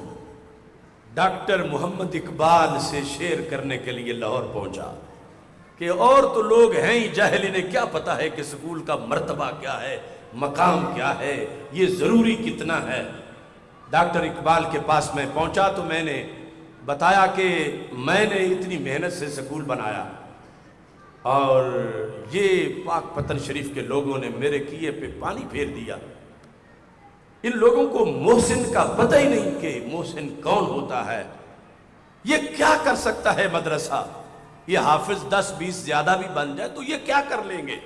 ڈاکٹر محمد اقبال سے شیئر کرنے کے لیے لاہور پہنچا کہ اور تو لوگ ہیں ہی جاہل، انہیں کیا پتا ہے کہ سکول کا مرتبہ کیا ہے، مقام کیا ہے، یہ ضروری کتنا ہے۔ ڈاکٹر اقبال کے پاس میں پہنچا تو میں نے بتایا کہ میں نے اتنی محنت سے سکول بنایا اور یہ پاک پتن شریف کے لوگوں نے میرے کیے پہ پانی پھیر دیا۔ ان لوگوں کو محسن کا پتہ ہی نہیں کہ محسن کون ہوتا ہے، یہ کیا کر سکتا ہے مدرسہ، یہ حافظ 10-20 زیادہ بھی بن جائے تو یہ کیا کر لیں گے،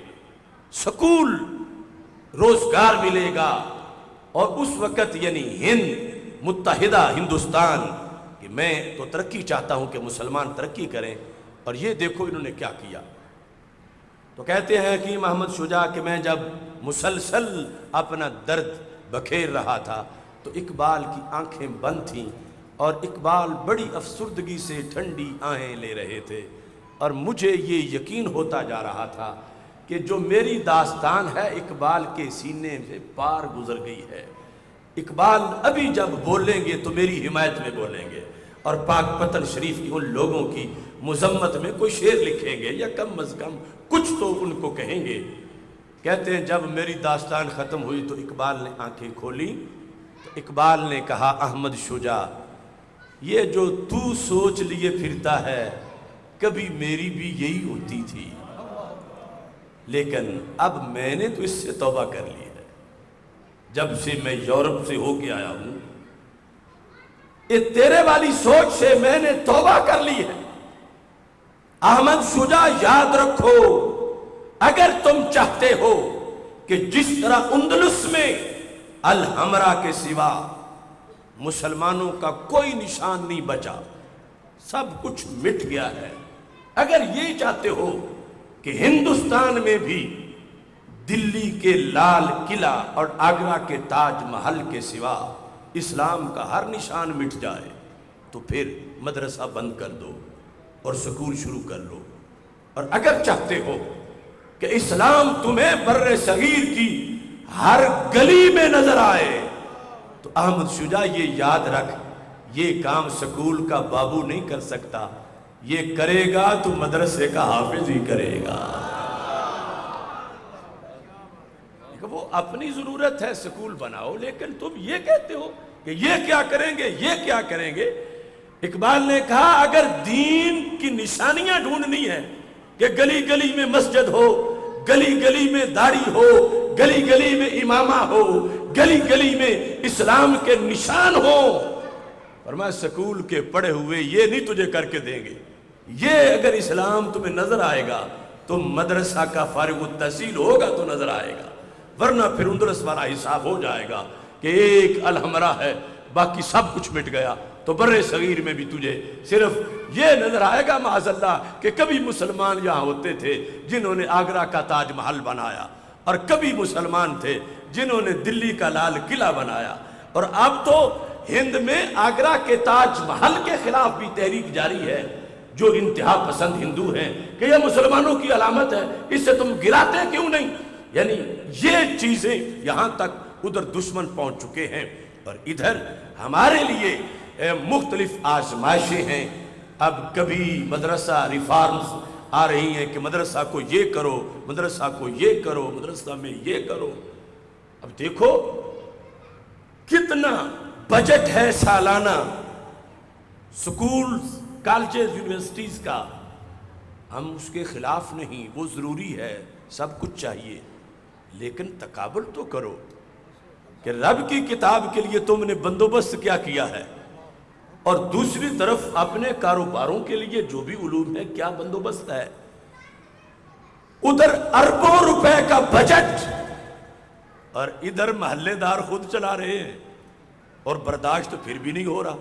سکول روزگار ملے گا۔ اور اس وقت یعنی ہند متحدہ ہندوستان، کہ میں تو ترقی چاہتا ہوں کہ مسلمان ترقی کریں، اور یہ دیکھو انہوں نے کیا کیا۔ تو کہتے ہیں حکیم احمد شجاع کہ میں جب مسلسل اپنا درد بکھیر رہا تھا تو اقبال کی آنکھیں بند تھیں، اور اقبال بڑی افسردگی سے ٹھنڈی آہیں لے رہے تھے، اور مجھے یہ یقین ہوتا جا رہا تھا کہ جو میری داستان ہے اقبال کے سینے سے پار گزر گئی ہے۔ اقبال ابھی جب بولیں گے تو میری حمایت میں بولیں گے، اور پاک پتن شریف کی ان لوگوں کی مذمت میں کوئی شعر لکھیں گے یا کم از کم کچھ تو ان کو کہیں گے۔ کہتے ہیں جب میری داستان ختم ہوئی تو اقبال نے آنکھیں کھولی، تو اقبال نے کہا احمد شجاع یہ جو تو سوچ لیے پھرتا ہے کبھی میری بھی یہی ہوتی تھی، لیکن اب میں نے تو اس سے توبہ کر لی ہے، جب سے میں یورپ سے ہو کے آیا ہوں یہ تیرے والی سوچ سے میں نے توبہ کر لی ہے۔ احمد شجاع یاد رکھو، اگر تم چاہتے ہو کہ جس طرح اندلس میں الحمرا کے سوا مسلمانوں کا کوئی نشان نہیں بچا، سب کچھ مٹ گیا ہے، اگر یہ چاہتے ہو کہ ہندوستان میں بھی دلی کے لال قلعہ اور آگرہ کے تاج محل کے سوا اسلام کا ہر نشان مٹ جائے، تو پھر مدرسہ بند کر دو اور سکول شروع کر لو۔ اور اگر چاہتے ہو کہ اسلام تمہیں بر صغیر کی ہر گلی میں نظر آئے، تو احمد شجاع یہ یاد رکھ، یہ کام سکول کا بابو نہیں کر سکتا، یہ کرے گا تو مدرسے کا حافظ ہی کرے گا۔ وہ اپنی ضرورت ہے سکول بناؤ، لیکن تم یہ کہتے ہو کہ یہ کیا کریں گے، یہ کیا کریں گے۔ اقبال نے کہا اگر دین کی نشانیاں ڈھونڈنی ہے کہ گلی گلی میں مسجد ہو، گلی گلی میں داڑھی ہو، گلی گلی میں امامہ ہو، گلی گلی میں اسلام کے نشان ہو، فرمایا سکول کے پڑھے ہوئے یہ نہیں تجھے کر کے دیں گے، یہ اگر اسلام تمہیں نظر آئے گا تو مدرسہ کا فارغ التحصیل ہوگا تو نظر آئے گا، ورنہ پھر اندرس والا حساب ہو جائے گا کہ ایک الحمرا ہے باقی سب کچھ مٹ گیا، تو بر صغیر میں بھی تجھے صرف یہ نظر آئے گا معاذ اللہ کہ کبھی مسلمان یہاں ہوتے تھے جنہوں نے آگرہ کا تاج محل بنایا، اور کبھی مسلمان تھے جنہوں نے دلی کا لال قلعہ بنایا، اور اب تو ہند میں آگرہ کے تاج محل کے خلاف بھی تحریک جاری ہے جو انتہا پسند ہندو ہیں کہ یہ مسلمانوں کی علامت ہے، اس سے تم گراتے کیوں نہیں؟ یعنی یہ چیزیں یہاں تک ادھر دشمن پہنچ چکے ہیں، اور ادھر ہمارے لیے مختلف آزمائشیں ہیں۔ اب کبھی مدرسہ ریفارمز آ رہی ہیں کہ مدرسہ کو یہ کرو، مدرسہ کو یہ کرو، مدرسہ میں یہ کرو۔ اب دیکھو کتنا بجٹ ہے سالانہ سکولز، کالجز، یونیورسٹیز کا۔ ہم اس کے خلاف نہیں، وہ ضروری ہے، سب کچھ چاہیے، لیکن تقابل تو کرو کہ رب کی کتاب کے لیے تم نے بندوبست کیا کیا ہے، اور دوسری طرف اپنے کاروباروں کے لیے جو بھی علوم ہے کیا بندوبست ہے۔ ادھر اربوں روپے کا بجٹ اور ادھر محلے دار خود چلا رہے ہیں، اور برداشت پھر بھی نہیں ہو رہا۔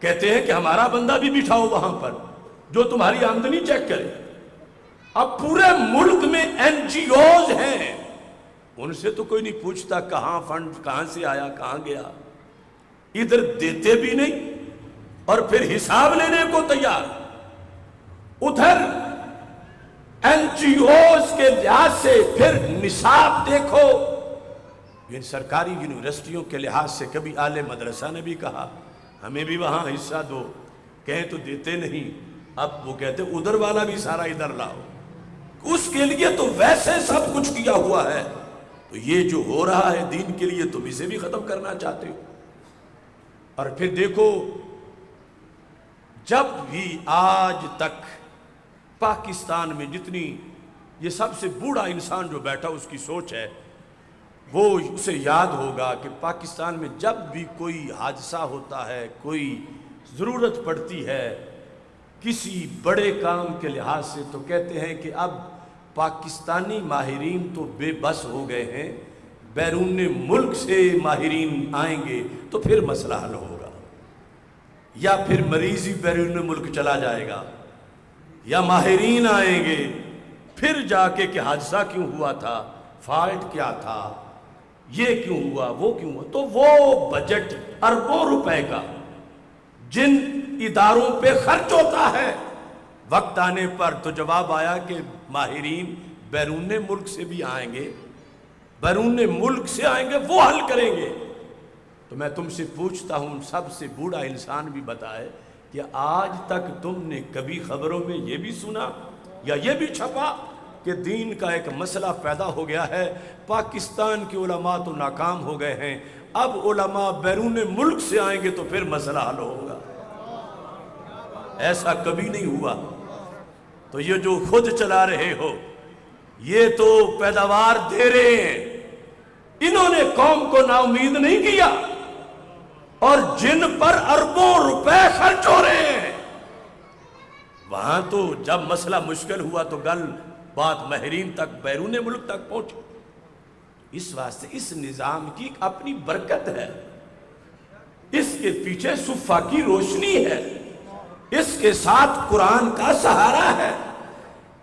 کہتے ہیں کہ ہمارا بندہ بھی بٹھاؤ وہاں پر جو تمہاری آمدنی چیک کرے۔ اب پورے ملک میں این جی اوز ہیں، ان سے تو کوئی نہیں پوچھتا کہاں فنڈ کہاں سے آیا، کہاں گیا۔ ادھر دیتے بھی نہیں اور پھر حساب لینے کو تیار۔ ادھر این جی اوز کے لحاظ سے پھر نصاب دیکھو۔ ان سرکاری یونیورسٹیوں کے لحاظ سے کبھی اعلی مدرسہ نے بھی کہا ہمیں بھی وہاں حصہ دو، کہیں تو دیتے نہیں، اب وہ کہتے ادھر والا بھی سارا ادھر لاؤ۔ اس کے لیے تو ویسے سب کچھ کیا ہوا ہے، تو یہ جو ہو رہا ہے دین کے لیے تم اسے بھی ختم کرنا چاہتے ہو۔ اور پھر دیکھو جب بھی آج تک پاکستان میں جتنی یہ سب سے بوڑھا انسان جو بیٹھا اس کی سوچ ہے، وہ اسے یاد ہوگا کہ پاکستان میں جب بھی کوئی حادثہ ہوتا ہے، کوئی ضرورت پڑتی ہے کسی بڑے کام کے لحاظ سے، تو کہتے ہیں کہ اب پاکستانی ماہرین تو بے بس ہو گئے ہیں، بیرون ملک سے ماہرین آئیں گے تو پھر مسئلہ حل ہوگا، یا پھر مریض ہی بیرون ملک چلا جائے گا، یا ماہرین آئیں گے پھر جا کے کہ حادثہ کیوں ہوا تھا، فالٹ کیا تھا، یہ کیوں ہوا، وہ کیوں ہوا۔ تو وہ بجٹ اربوں روپے کا جن اداروں پہ خرچ ہوتا ہے، وقت آنے پر تو جواب آیا کہ ماہرین بیرون ملک سے بھی آئیں گے، بیرون ملک سے آئیں گے، وہ حل کریں گے۔ تو میں تم سے پوچھتا ہوں، سب سے بوڑھا انسان بھی بتائے کہ آج تک تم نے کبھی خبروں میں یہ بھی سنا یا یہ بھی چھپا کہ دین کا ایک مسئلہ پیدا ہو گیا ہے، پاکستان کے علماء تو ناکام ہو گئے ہیں، اب علماء بیرون ملک سے آئیں گے تو پھر مسئلہ حل ہوگا؟ ایسا کبھی نہیں ہوا۔ تو یہ جو خود چلا رہے ہو، یہ تو پیداوار دے رہے ہیں، انہوں نے قوم کو نا امید نہیں کیا، اور جن پر اربوں روپے خرچ ہو رہے ہیں، وہاں تو جب مسئلہ مشکل ہوا تو بات ماہرین تک، بیرون ملک تک پہنچی۔ اس واسطے اس نظام کی اپنی برکت ہے، اس کے پیچھے صفحہ کی روشنی ہے، اس کے ساتھ قرآن کا سہارا ہے،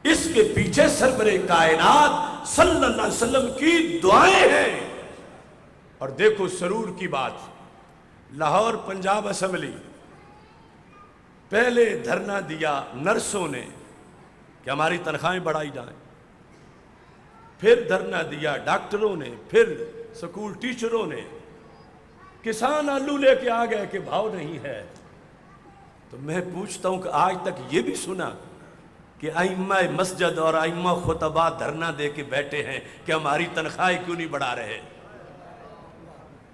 اس کے پیچھے سرور کائنات صلی اللہ علیہ وسلم کی دعائیں ہیں۔ اور دیکھو سرور کی بات، لاہور پنجاب اسمبلی پہلے دھرنا دیا نرسوں نے کہ ہماری تنخواہیں بڑھائی جائیں، پھر دھرنا دیا ڈاکٹروں نے، پھر سکول ٹیچروں نے، کسان آلو لے کے آ گئے کہ بھاؤ نہیں ہے۔ تو میں پوچھتا ہوں کہ آج تک یہ بھی سنا کہ ائمہ مسجد اور ائمہ خطبہ دھرنا دے کے بیٹھے ہیں کہ ہماری تنخواہیں کیوں نہیں بڑھا رہے؟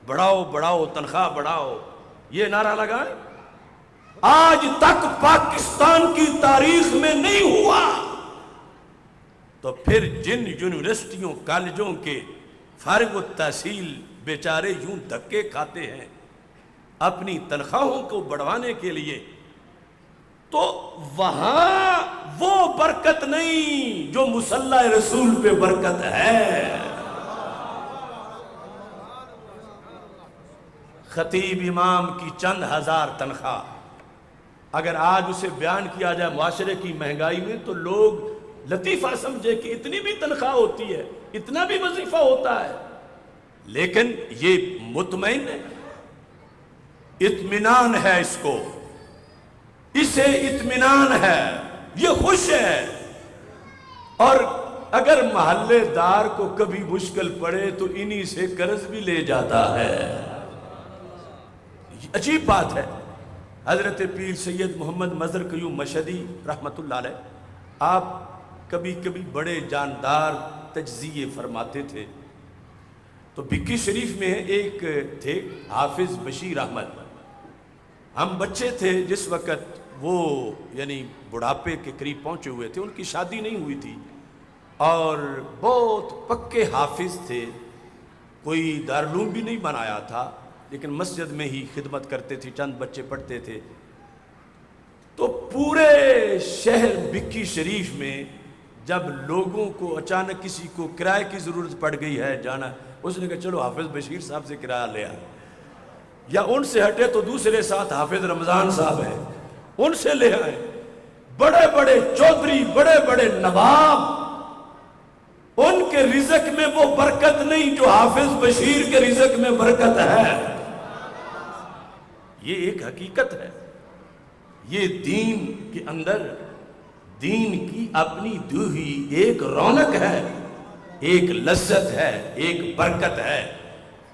بڑھاؤ بڑھاؤ، تنخواہ بڑھاؤ، یہ نعرہ لگائیں۔ آج تک پاکستان کی تاریخ میں نہیں ہوا۔ تو پھر جن یونیورسٹیوں کالجوں کے فارغ التحصیل بیچارے یوں دھکے کھاتے ہیں اپنی تنخواہوں کو بڑھوانے کے لیے، تو وہاں وہ برکت نہیں جو مصلی رسول پہ برکت ہے۔ خطیب امام کی چند ہزار تنخواہ اگر آج اسے بیان کیا جائے معاشرے کی مہنگائی میں، تو لوگ لطیفہ سمجھے کہ اتنی بھی تنخواہ ہوتی ہے، اتنا بھی وظیفہ ہوتا ہے، لیکن یہ مطمئن ہے، اطمینان ہے، اس کو، اسے اطمینان ہے، یہ خوش ہے۔ اور اگر محلے دار کو کبھی مشکل پڑے تو انہی سے قرض بھی لے جاتا ہے۔ عجیب بات ہے۔ حضرت پیر سید محمد مظہر قیوم مشہدی رحمت اللہ علیہ، آپ کبھی کبھی بڑے جاندار تجزیے فرماتے تھے۔ تو بکی شریف میں ایک تھے حافظ بشیر احمد، ہم بچے تھے جس وقت وہ یعنی بڑھاپے کے قریب پہنچے ہوئے تھے، ان کی شادی نہیں ہوئی تھی اور بہت پکے حافظ تھے، کوئی دارالعلوم بھی نہیں بنایا تھا لیکن مسجد میں ہی خدمت کرتے تھے، چند بچے پڑھتے تھے۔ تو پورے شہر بکی شریف میں جب لوگوں کو اچانک کسی کو کرائے کی ضرورت پڑ گئی ہے جانا، اس نے کہا چلو حافظ بشیر صاحب سے کرایہ لے آئے، یا ان سے ہٹے تو دوسرے ساتھ حافظ رمضان صاحب ہیں ان سے لے آئے۔ بڑے بڑے چودھری، بڑے بڑے نواب، ان کے رزق میں وہ برکت نہیں جو حافظ بشیر کے رزق میں برکت ہے۔ یہ ایک حقیقت ہے، یہ دین کے اندر دین کی اپنی دی ہوئی ایک رونق ہے، ایک لذت ہے، ایک برکت ہے۔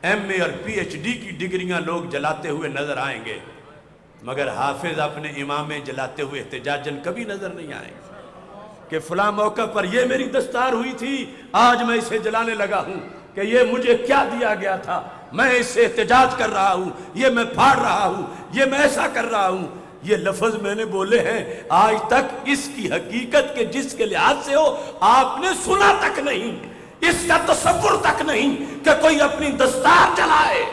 ایم اے اور پی ایچ ڈی کی ڈگریاں لوگ جلاتے ہوئے نظر آئیں گے، مگر حافظ اپنے امامے جلاتے ہوئے احتجاجاً کبھی نظر نہیں آئیں گے کہ فلاں موقع پر یہ میری دستار ہوئی تھی، آج میں اسے جلانے لگا ہوں کہ یہ مجھے کیا دیا گیا تھا، میں اس سے احتجاج کر رہا ہوں، یہ میں پھاڑ رہا ہوں، یہ میں ایسا کر رہا ہوں۔ یہ لفظ میں نے بولے ہیں، آج تک اس کی حقیقت کے جس کے لحاظ سے ہو آپ نے سنا تک نہیں، اس کا تصور تک نہیں کہ کوئی اپنی دستار جلائے،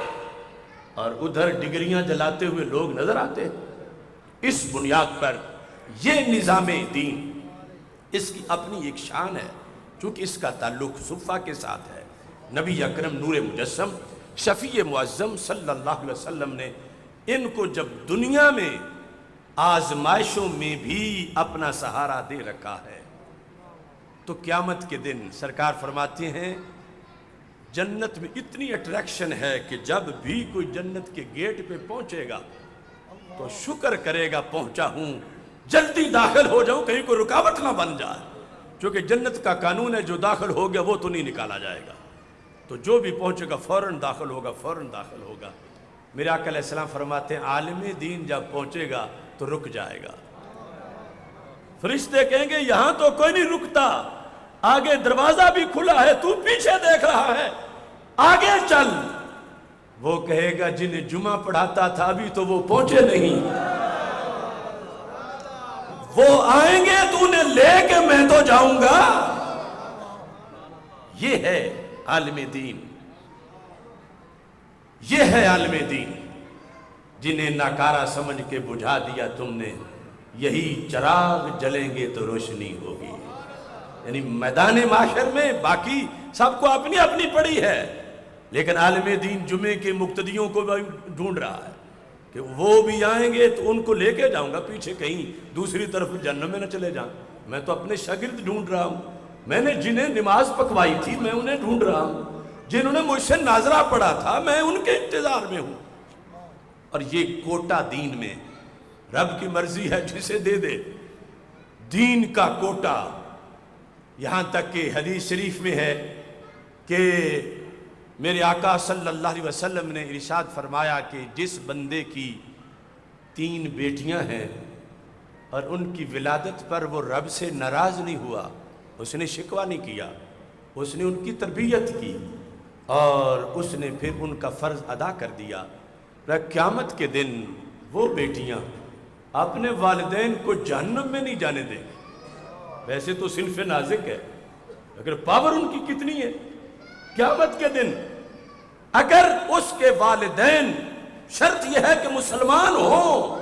اور ادھر ڈگریاں جلاتے ہوئے لوگ نظر آتے ہیں۔ اس بنیاد پر یہ نظام دین، اس کی اپنی ایک شان ہے، چونکہ اس کا تعلق صفہ کے ساتھ ہے۔ نبی اکرم نور مجسم شفیع معظم صلی اللہ علیہ وسلم نے ان کو جب دنیا میں آزمائشوں میں بھی اپنا سہارا دے رکھا ہے، تو قیامت کے دن سرکار فرماتے ہیں جنت میں اتنی اٹریکشن ہے کہ جب بھی کوئی جنت کے گیٹ پہ پہنچے گا تو شکر کرے گا پہنچا ہوں، جلدی داخل ہو جاؤں کہیں کوئی رکاوٹ نہ بن جائے، کیونکہ جنت کا قانون ہے جو داخل ہو گیا وہ تو نہیں نکالا جائے گا، تو جو بھی پہنچے گا فوراً داخل ہوگا، فوراً داخل ہوگا۔ میرے آقا علیہ السلام فرماتے ہیں عالم دین جب پہنچے گا تو رک جائے گا، فرشتے کہیں گے یہاں تو کوئی نہیں رکتا، آگے دروازہ بھی کھلا ہے، تو پیچھے دیکھ رہا ہے، آگے چل۔ وہ کہے گا جنہیں جمعہ پڑھاتا تھا ابھی تو وہ پہنچے نہیں، وہ آئیں گے تو انہیں لے کے میں تو جاؤں گا۔ یہ ہے عالم دین، یہ ہے عالم دین، جنہیں ناکارہ سمجھ کے بجھا دیا تم نے، یہی چراغ جلیں گے تو روشنی ہوگی۔ یعنی میدان معاشر میں باقی سب کو اپنی اپنی پڑی ہے، لیکن عالم دین جمعے کے مقتدیوں کو بھی ڈھونڈ رہا ہے کہ وہ بھی آئیں گے تو ان کو لے کے جاؤں گا پیچھے کہیں دوسری طرف جہنم میں نہ چلے جائیں۔ میں تو اپنے شاگرد ڈھونڈ رہا ہوں، میں نے جنہیں نماز پکوائی تھی میں انہیں ڈھونڈ رہا ہوں، جنہوں نے مجھ سے ناظرہ پڑھا تھا میں ان کے انتظار میں ہوں۔ اور یہ کوٹا دین میں رب کی مرضی ہے جسے دے دے، دین کا کوٹا۔ یہاں تک کہ حدیث شریف میں ہے کہ میرے آقا صلی اللہ علیہ وسلم نے ارشاد فرمایا کہ جس بندے کی 3 بیٹیاں ہیں اور ان کی ولادت پر وہ رب سے ناراض نہیں ہوا، اس نے شکوہ نہیں کیا، اس نے ان کی تربیت کی اور اس نے پھر ان کا فرض ادا کر دیا، قیامت کے دن وہ بیٹیاں اپنے والدین کو جہنم میں نہیں جانے دیں۔ ویسے تو صنف نازک ہے اگر پاور ان کی کتنی ہے، قیامت کے دن اگر اس کے والدین، شرط یہ ہے کہ مسلمان ہوں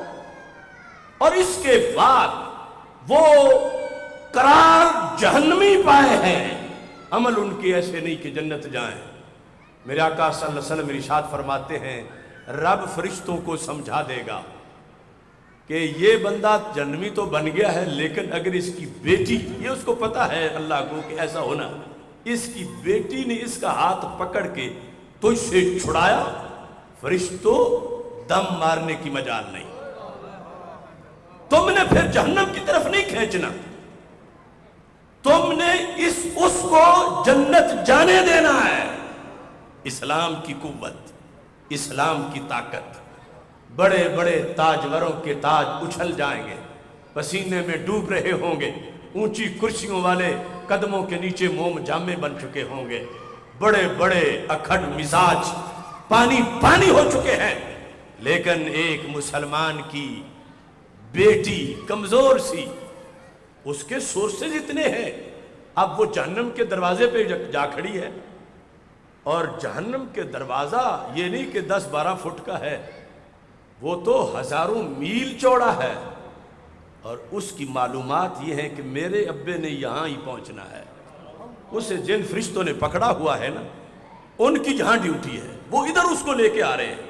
اور اس کے بعد وہ قرار جہنمی پائے ہیں، عمل ان کے ایسے نہیں کہ جنت جائیں۔ میرے آقا صلی اللہ علیہ وسلم ارشاد فرماتے ہیں رب فرشتوں کو سمجھا دے گا کہ یہ بندہ جہنمی تو بن گیا ہے، لیکن اگر اس کی بیٹی، یہ اس کو پتا ہے اللہ کو کہ ایسا ہونا، اس کی بیٹی نے اس کا ہاتھ پکڑ کے تجھ سے چھڑایا، فرشتوں دم مارنے کی مجال نہیں، تم نے پھر جہنم کی طرف نہیں کھینچنا، تم نے اس کو جنت جانے دینا ہے۔ اسلام کی قوت، اسلام کی طاقت، بڑے بڑے تاجوروں کے تاج اچھل جائیں گے، پسینے میں ڈوب رہے ہوں گے، اونچی کرسیوں والے قدموں کے نیچے موم جامے بن چکے ہوں گے، بڑے بڑے اکھڑ مزاج پانی پانی ہو چکے ہیں، لیکن ایک مسلمان کی بیٹی کمزور سی، اس کے سورسز اتنے ہیں، اب وہ جہنم کے دروازے پہ جا کھڑی ہے، اور جہنم کے دروازہ یہ نہیں کہ 10-12 فٹ کا ہے، وہ تو ہزاروں میل چوڑا ہے، اور اس کی معلومات یہ ہیں کہ میرے ابے نے یہاں ہی پہنچنا ہے، اسے جن فرشتوں نے پکڑا ہوا ہے نا، ان کی جہاں ڈیوٹی ہے، وہ ادھر اس کو لے کے آ رہے ہیں،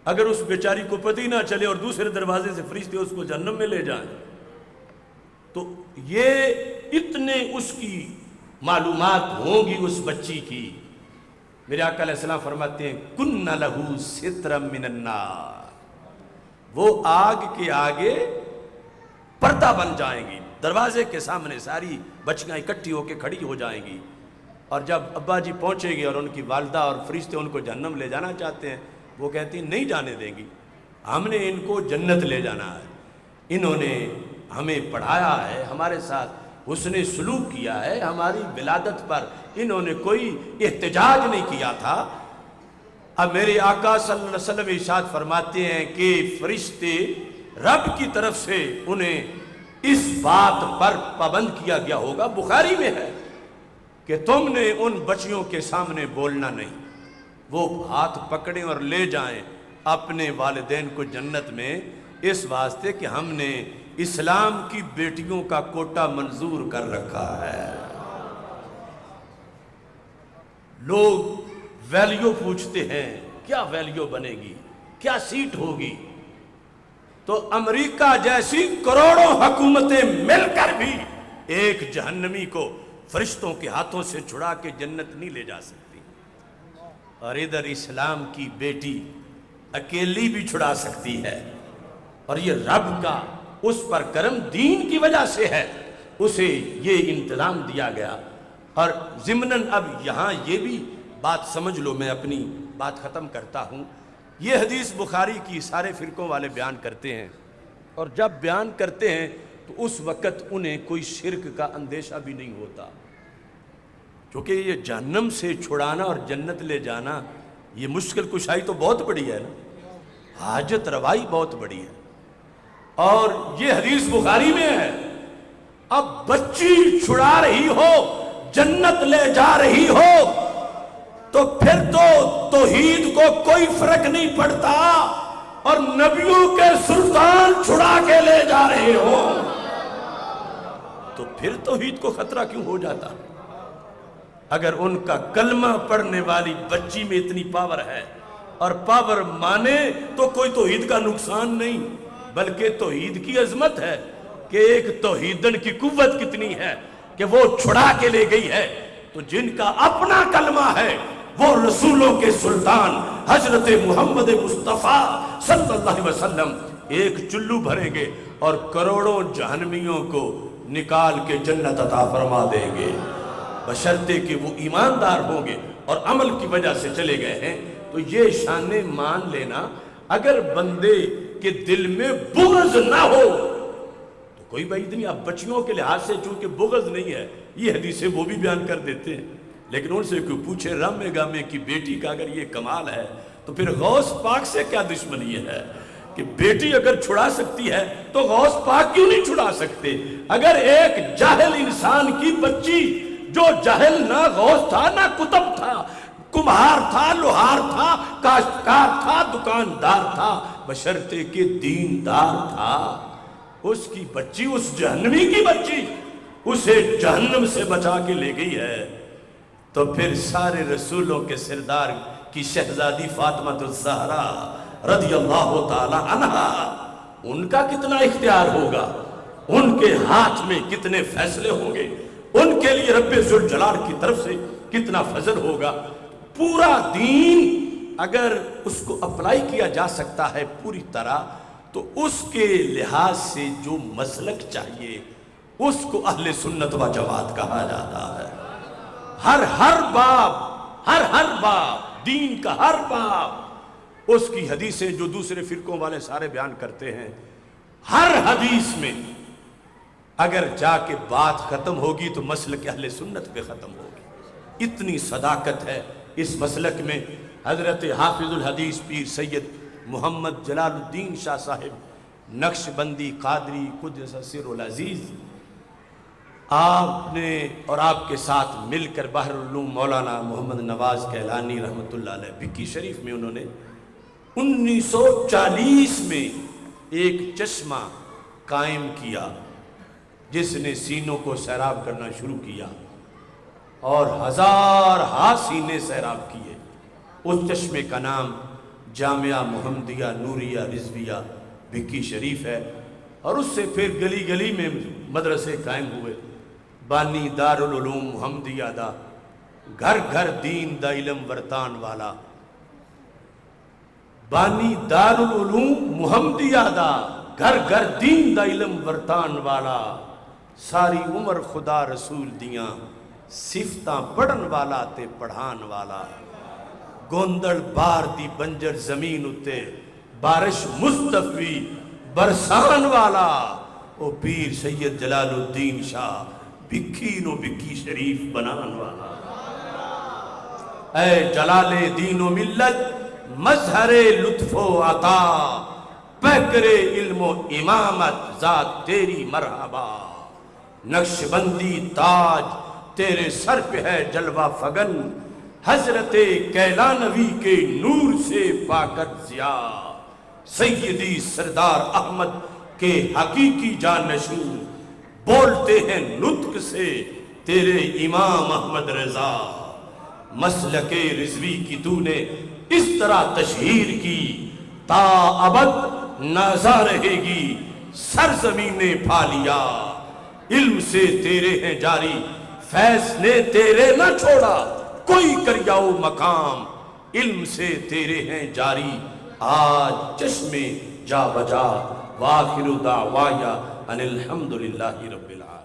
اگر اس بیچاری کو پتہ ہی نہ چلے اور دوسرے دروازے سے فرشتے اس کو جہنم میں لے جائیں، تو یہ اتنے اس کی معلومات ہوں گی اس بچی کی۔ میرے آقا علیہ السلام فرماتے ہیں کُنَّ لَهُ سِتْرًا مِّنَ النَّارِ، وہ آگ کے آگے پردہ بن جائیں گی، دروازے کے سامنے ساری بچیاں اکٹھی ہو کے کھڑی ہو جائیں گی، اور جب ابا جی پہنچے گی اور ان کی والدہ اور فرشتے ان کو جہنم لے جانا چاہتے ہیں، وہ کہتی نہیں جانے دیں گی، ہم نے ان کو جنت لے جانا ہے، انہوں نے ہمیں پڑھایا ہے، ہمارے ساتھ حسن سلوک کیا ہے، ہماری ولادت پر انہوں نے کوئی احتجاج نہیں کیا تھا۔ اب میرے آقا صلی اللہ علیہ وسلم ارشاد فرماتے ہیں کہ فرشتے رب کی طرف سے انہیں اس بات پر پابند کیا گیا ہوگا، بخاری میں ہے کہ تم نے ان بچیوں کے سامنے بولنا نہیں، وہ ہاتھ پکڑیں اور لے جائیں اپنے والدین کو جنت میں، اس واسطے کہ ہم نے اسلام کی بیٹیوں کا کوٹا منظور کر رکھا ہے۔ لوگ ویلیو پوچھتے ہیں، کیا ویلیو بنے گی، کیا سیٹ ہوگی، تو امریکہ جیسی کروڑوں حکومتیں مل کر بھی ایک جہنمی کو فرشتوں کے ہاتھوں سے چھڑا کے جنت نہیں لے جا سکتی، اور ادھر اسلام کی بیٹی اکیلی بھی چھڑا سکتی ہے، اور یہ رب کا اس پر کرم دین کی وجہ سے ہے، اسے یہ انتظام دیا گیا۔ اور ضمناً اب یہاں یہ بھی بات سمجھ لو، میں اپنی بات ختم کرتا ہوں، یہ حدیث بخاری کی سارے فرقوں والے بیان کرتے ہیں، اور جب بیان کرتے ہیں تو اس وقت انہیں کوئی شرک کا اندیشہ بھی نہیں ہوتا، کیونکہ یہ جہنم سے چھڑانا اور جنت لے جانا یہ مشکل کشائی تو بہت بڑی ہے نا، حاجت روائی بہت بڑی ہے، اور یہ حدیث بخاری میں ہے۔ اب بچی چھڑا رہی ہو، جنت لے جا رہی ہو، تو پھر تو توحید کو کوئی فرق نہیں پڑتا، اور نبیوں کے سلطان چھڑا کے لے جا رہے ہو تو پھر توحید کو خطرہ کیوں ہو جاتا؟ اگر ان کا کلمہ پڑھنے والی بچی میں اتنی پاور ہے، اور پاور مانے تو کوئی توحید کا نقصان نہیں، بلکہ توحید کی عظمت ہے کہ ایک توحیدن کی قوت کتنی ہے کہ وہ چھڑا کے لے گئی ہے۔ تو جن کا اپنا کلمہ ہے وہ رسولوں کے سلطان حضرت محمد مصطفیٰ صلی اللہ علیہ وسلم ایک چلو بھریں گے اور کروڑوں جہنمیوں کو نکال کے جنت عطا فرما دیں گے، بشرطے کہ وہ ایماندار ہوں گے اور عمل کی وجہ سے چلے گئے ہیں۔ تو یہ شان مان لینا، اگر بندے کے دل میں بغض نہ ہو تو کوئی بعید نہیں۔ اب بچیوں کے لحاظ سے چونکہ بغض نہیں ہے، یہ حدیثیں وہ بھی بیان کر دیتے ہیں، لیکن ان سے کوئی پوچھے رامے گامے کی بیٹی کا اگر یہ کمال ہے تو پھر غوث پاک سے کیا دشمنی ہے کہ بیٹی اگر چھڑا سکتی ہے تو غوث پاک کیوں نہیں چھڑا سکتے؟ اگر ایک جاہل انسان کی بچی، جو جاہل نہ غوث تھا نہ کتب تھا، کمہار تھا، لوہار تھا، کاشتکار تھا، دکاندار تھا، بشرطے کہ دیندار تھا، اس کی بچی، اس جہنمی کی بچی اسے جہنم سے بچا کے لے گئی ہے، تو پھر سارے رسولوں کے سردار کی شہزادی فاطمہ الزہرا رضی اللہ تعالی عنہا، ان کا کتنا اختیار ہوگا، ان کے ہاتھ میں کتنے فیصلے ہوں گے، ان کے لیے رب ذوالجلال کی طرف سے کتنا فضل ہوگا۔ پورا دین اگر اس کو اپلائی کیا جا سکتا ہے پوری طرح تو اس کے لحاظ سے جو مسلک چاہیے اس کو اہل سنت و جماعت کہا جاتا ہے۔ ہر باب دین کا ہر باب، اس کی حدیثیں جو دوسرے فرقوں والے سارے بیان کرتے ہیں، ہر حدیث میں اگر جا کے بات ختم ہوگی تو مسلک اہل سنت پہ ختم ہوگی۔ اتنی صداقت ہے اس مسلک میں۔ حضرت حافظ الحدیث پیر سید محمد جلال الدین شاہ صاحب نقشبندی قادری قدس سر العزیز، آپ نے اور آپ کے ساتھ مل کر بحر العلوم مولانا محمد نواز کیلانی رحمۃ اللہ علیہ بھکی شریف میں انہوں نے 1940 میں ایک چشمہ قائم کیا جس نے سینوں کو سیراب کرنا شروع کیا اور ہزارہا سینے سیراب کیے۔ اس چشمے کا نام جامعہ محمدیہ نوریہ رضویہ بھکی شریف ہے، اور اس سے پھر گلی گلی میں مدرسے قائم ہوئے۔ بانی دار العلوم محمدیہ دا، گھر گھر دین دا علم ورتان والا، بانی دار العلوم محمدیہ دا، گھر گھر دین دا علم ورتان والا، ساری عمر خدا رسول دیاں صفتاں پڑھن والا تے پڑھان والا، گوندل بار دی بنجر زمین اتے بارش مصطفی برسان والا، او پیر سید جلال الدین شاہ بھکی نو بھکی شریف بنان والا۔ اے جلال دین و ملت مظہر لطف و عطا، پیکر علم و امامت ذات تیری مرحبا، نقش بندی تاج تیرے سر پہ ہے جلوہ فگن، حضرت کیلانوی کے نور سے پاکت ضیا، سیدی سردار احمد کے حقیقی جانشین، بولتے ہیں نطق سے تیرے امام احمد رضا، مسلک رضوی کی تو نے اس طرح تشہیر کی، تا ابد نازا رہے گی سرزمین پھالیا، علم سے تیرے ہیں جاری فیض نے تیرے نہ چھوڑا، کوئی کریاؤ مقام، علم سے تیرے ہیں جاری آج چشمے جا بجا، وآخر دعوایا ان الحمدللہ رب العالمین۔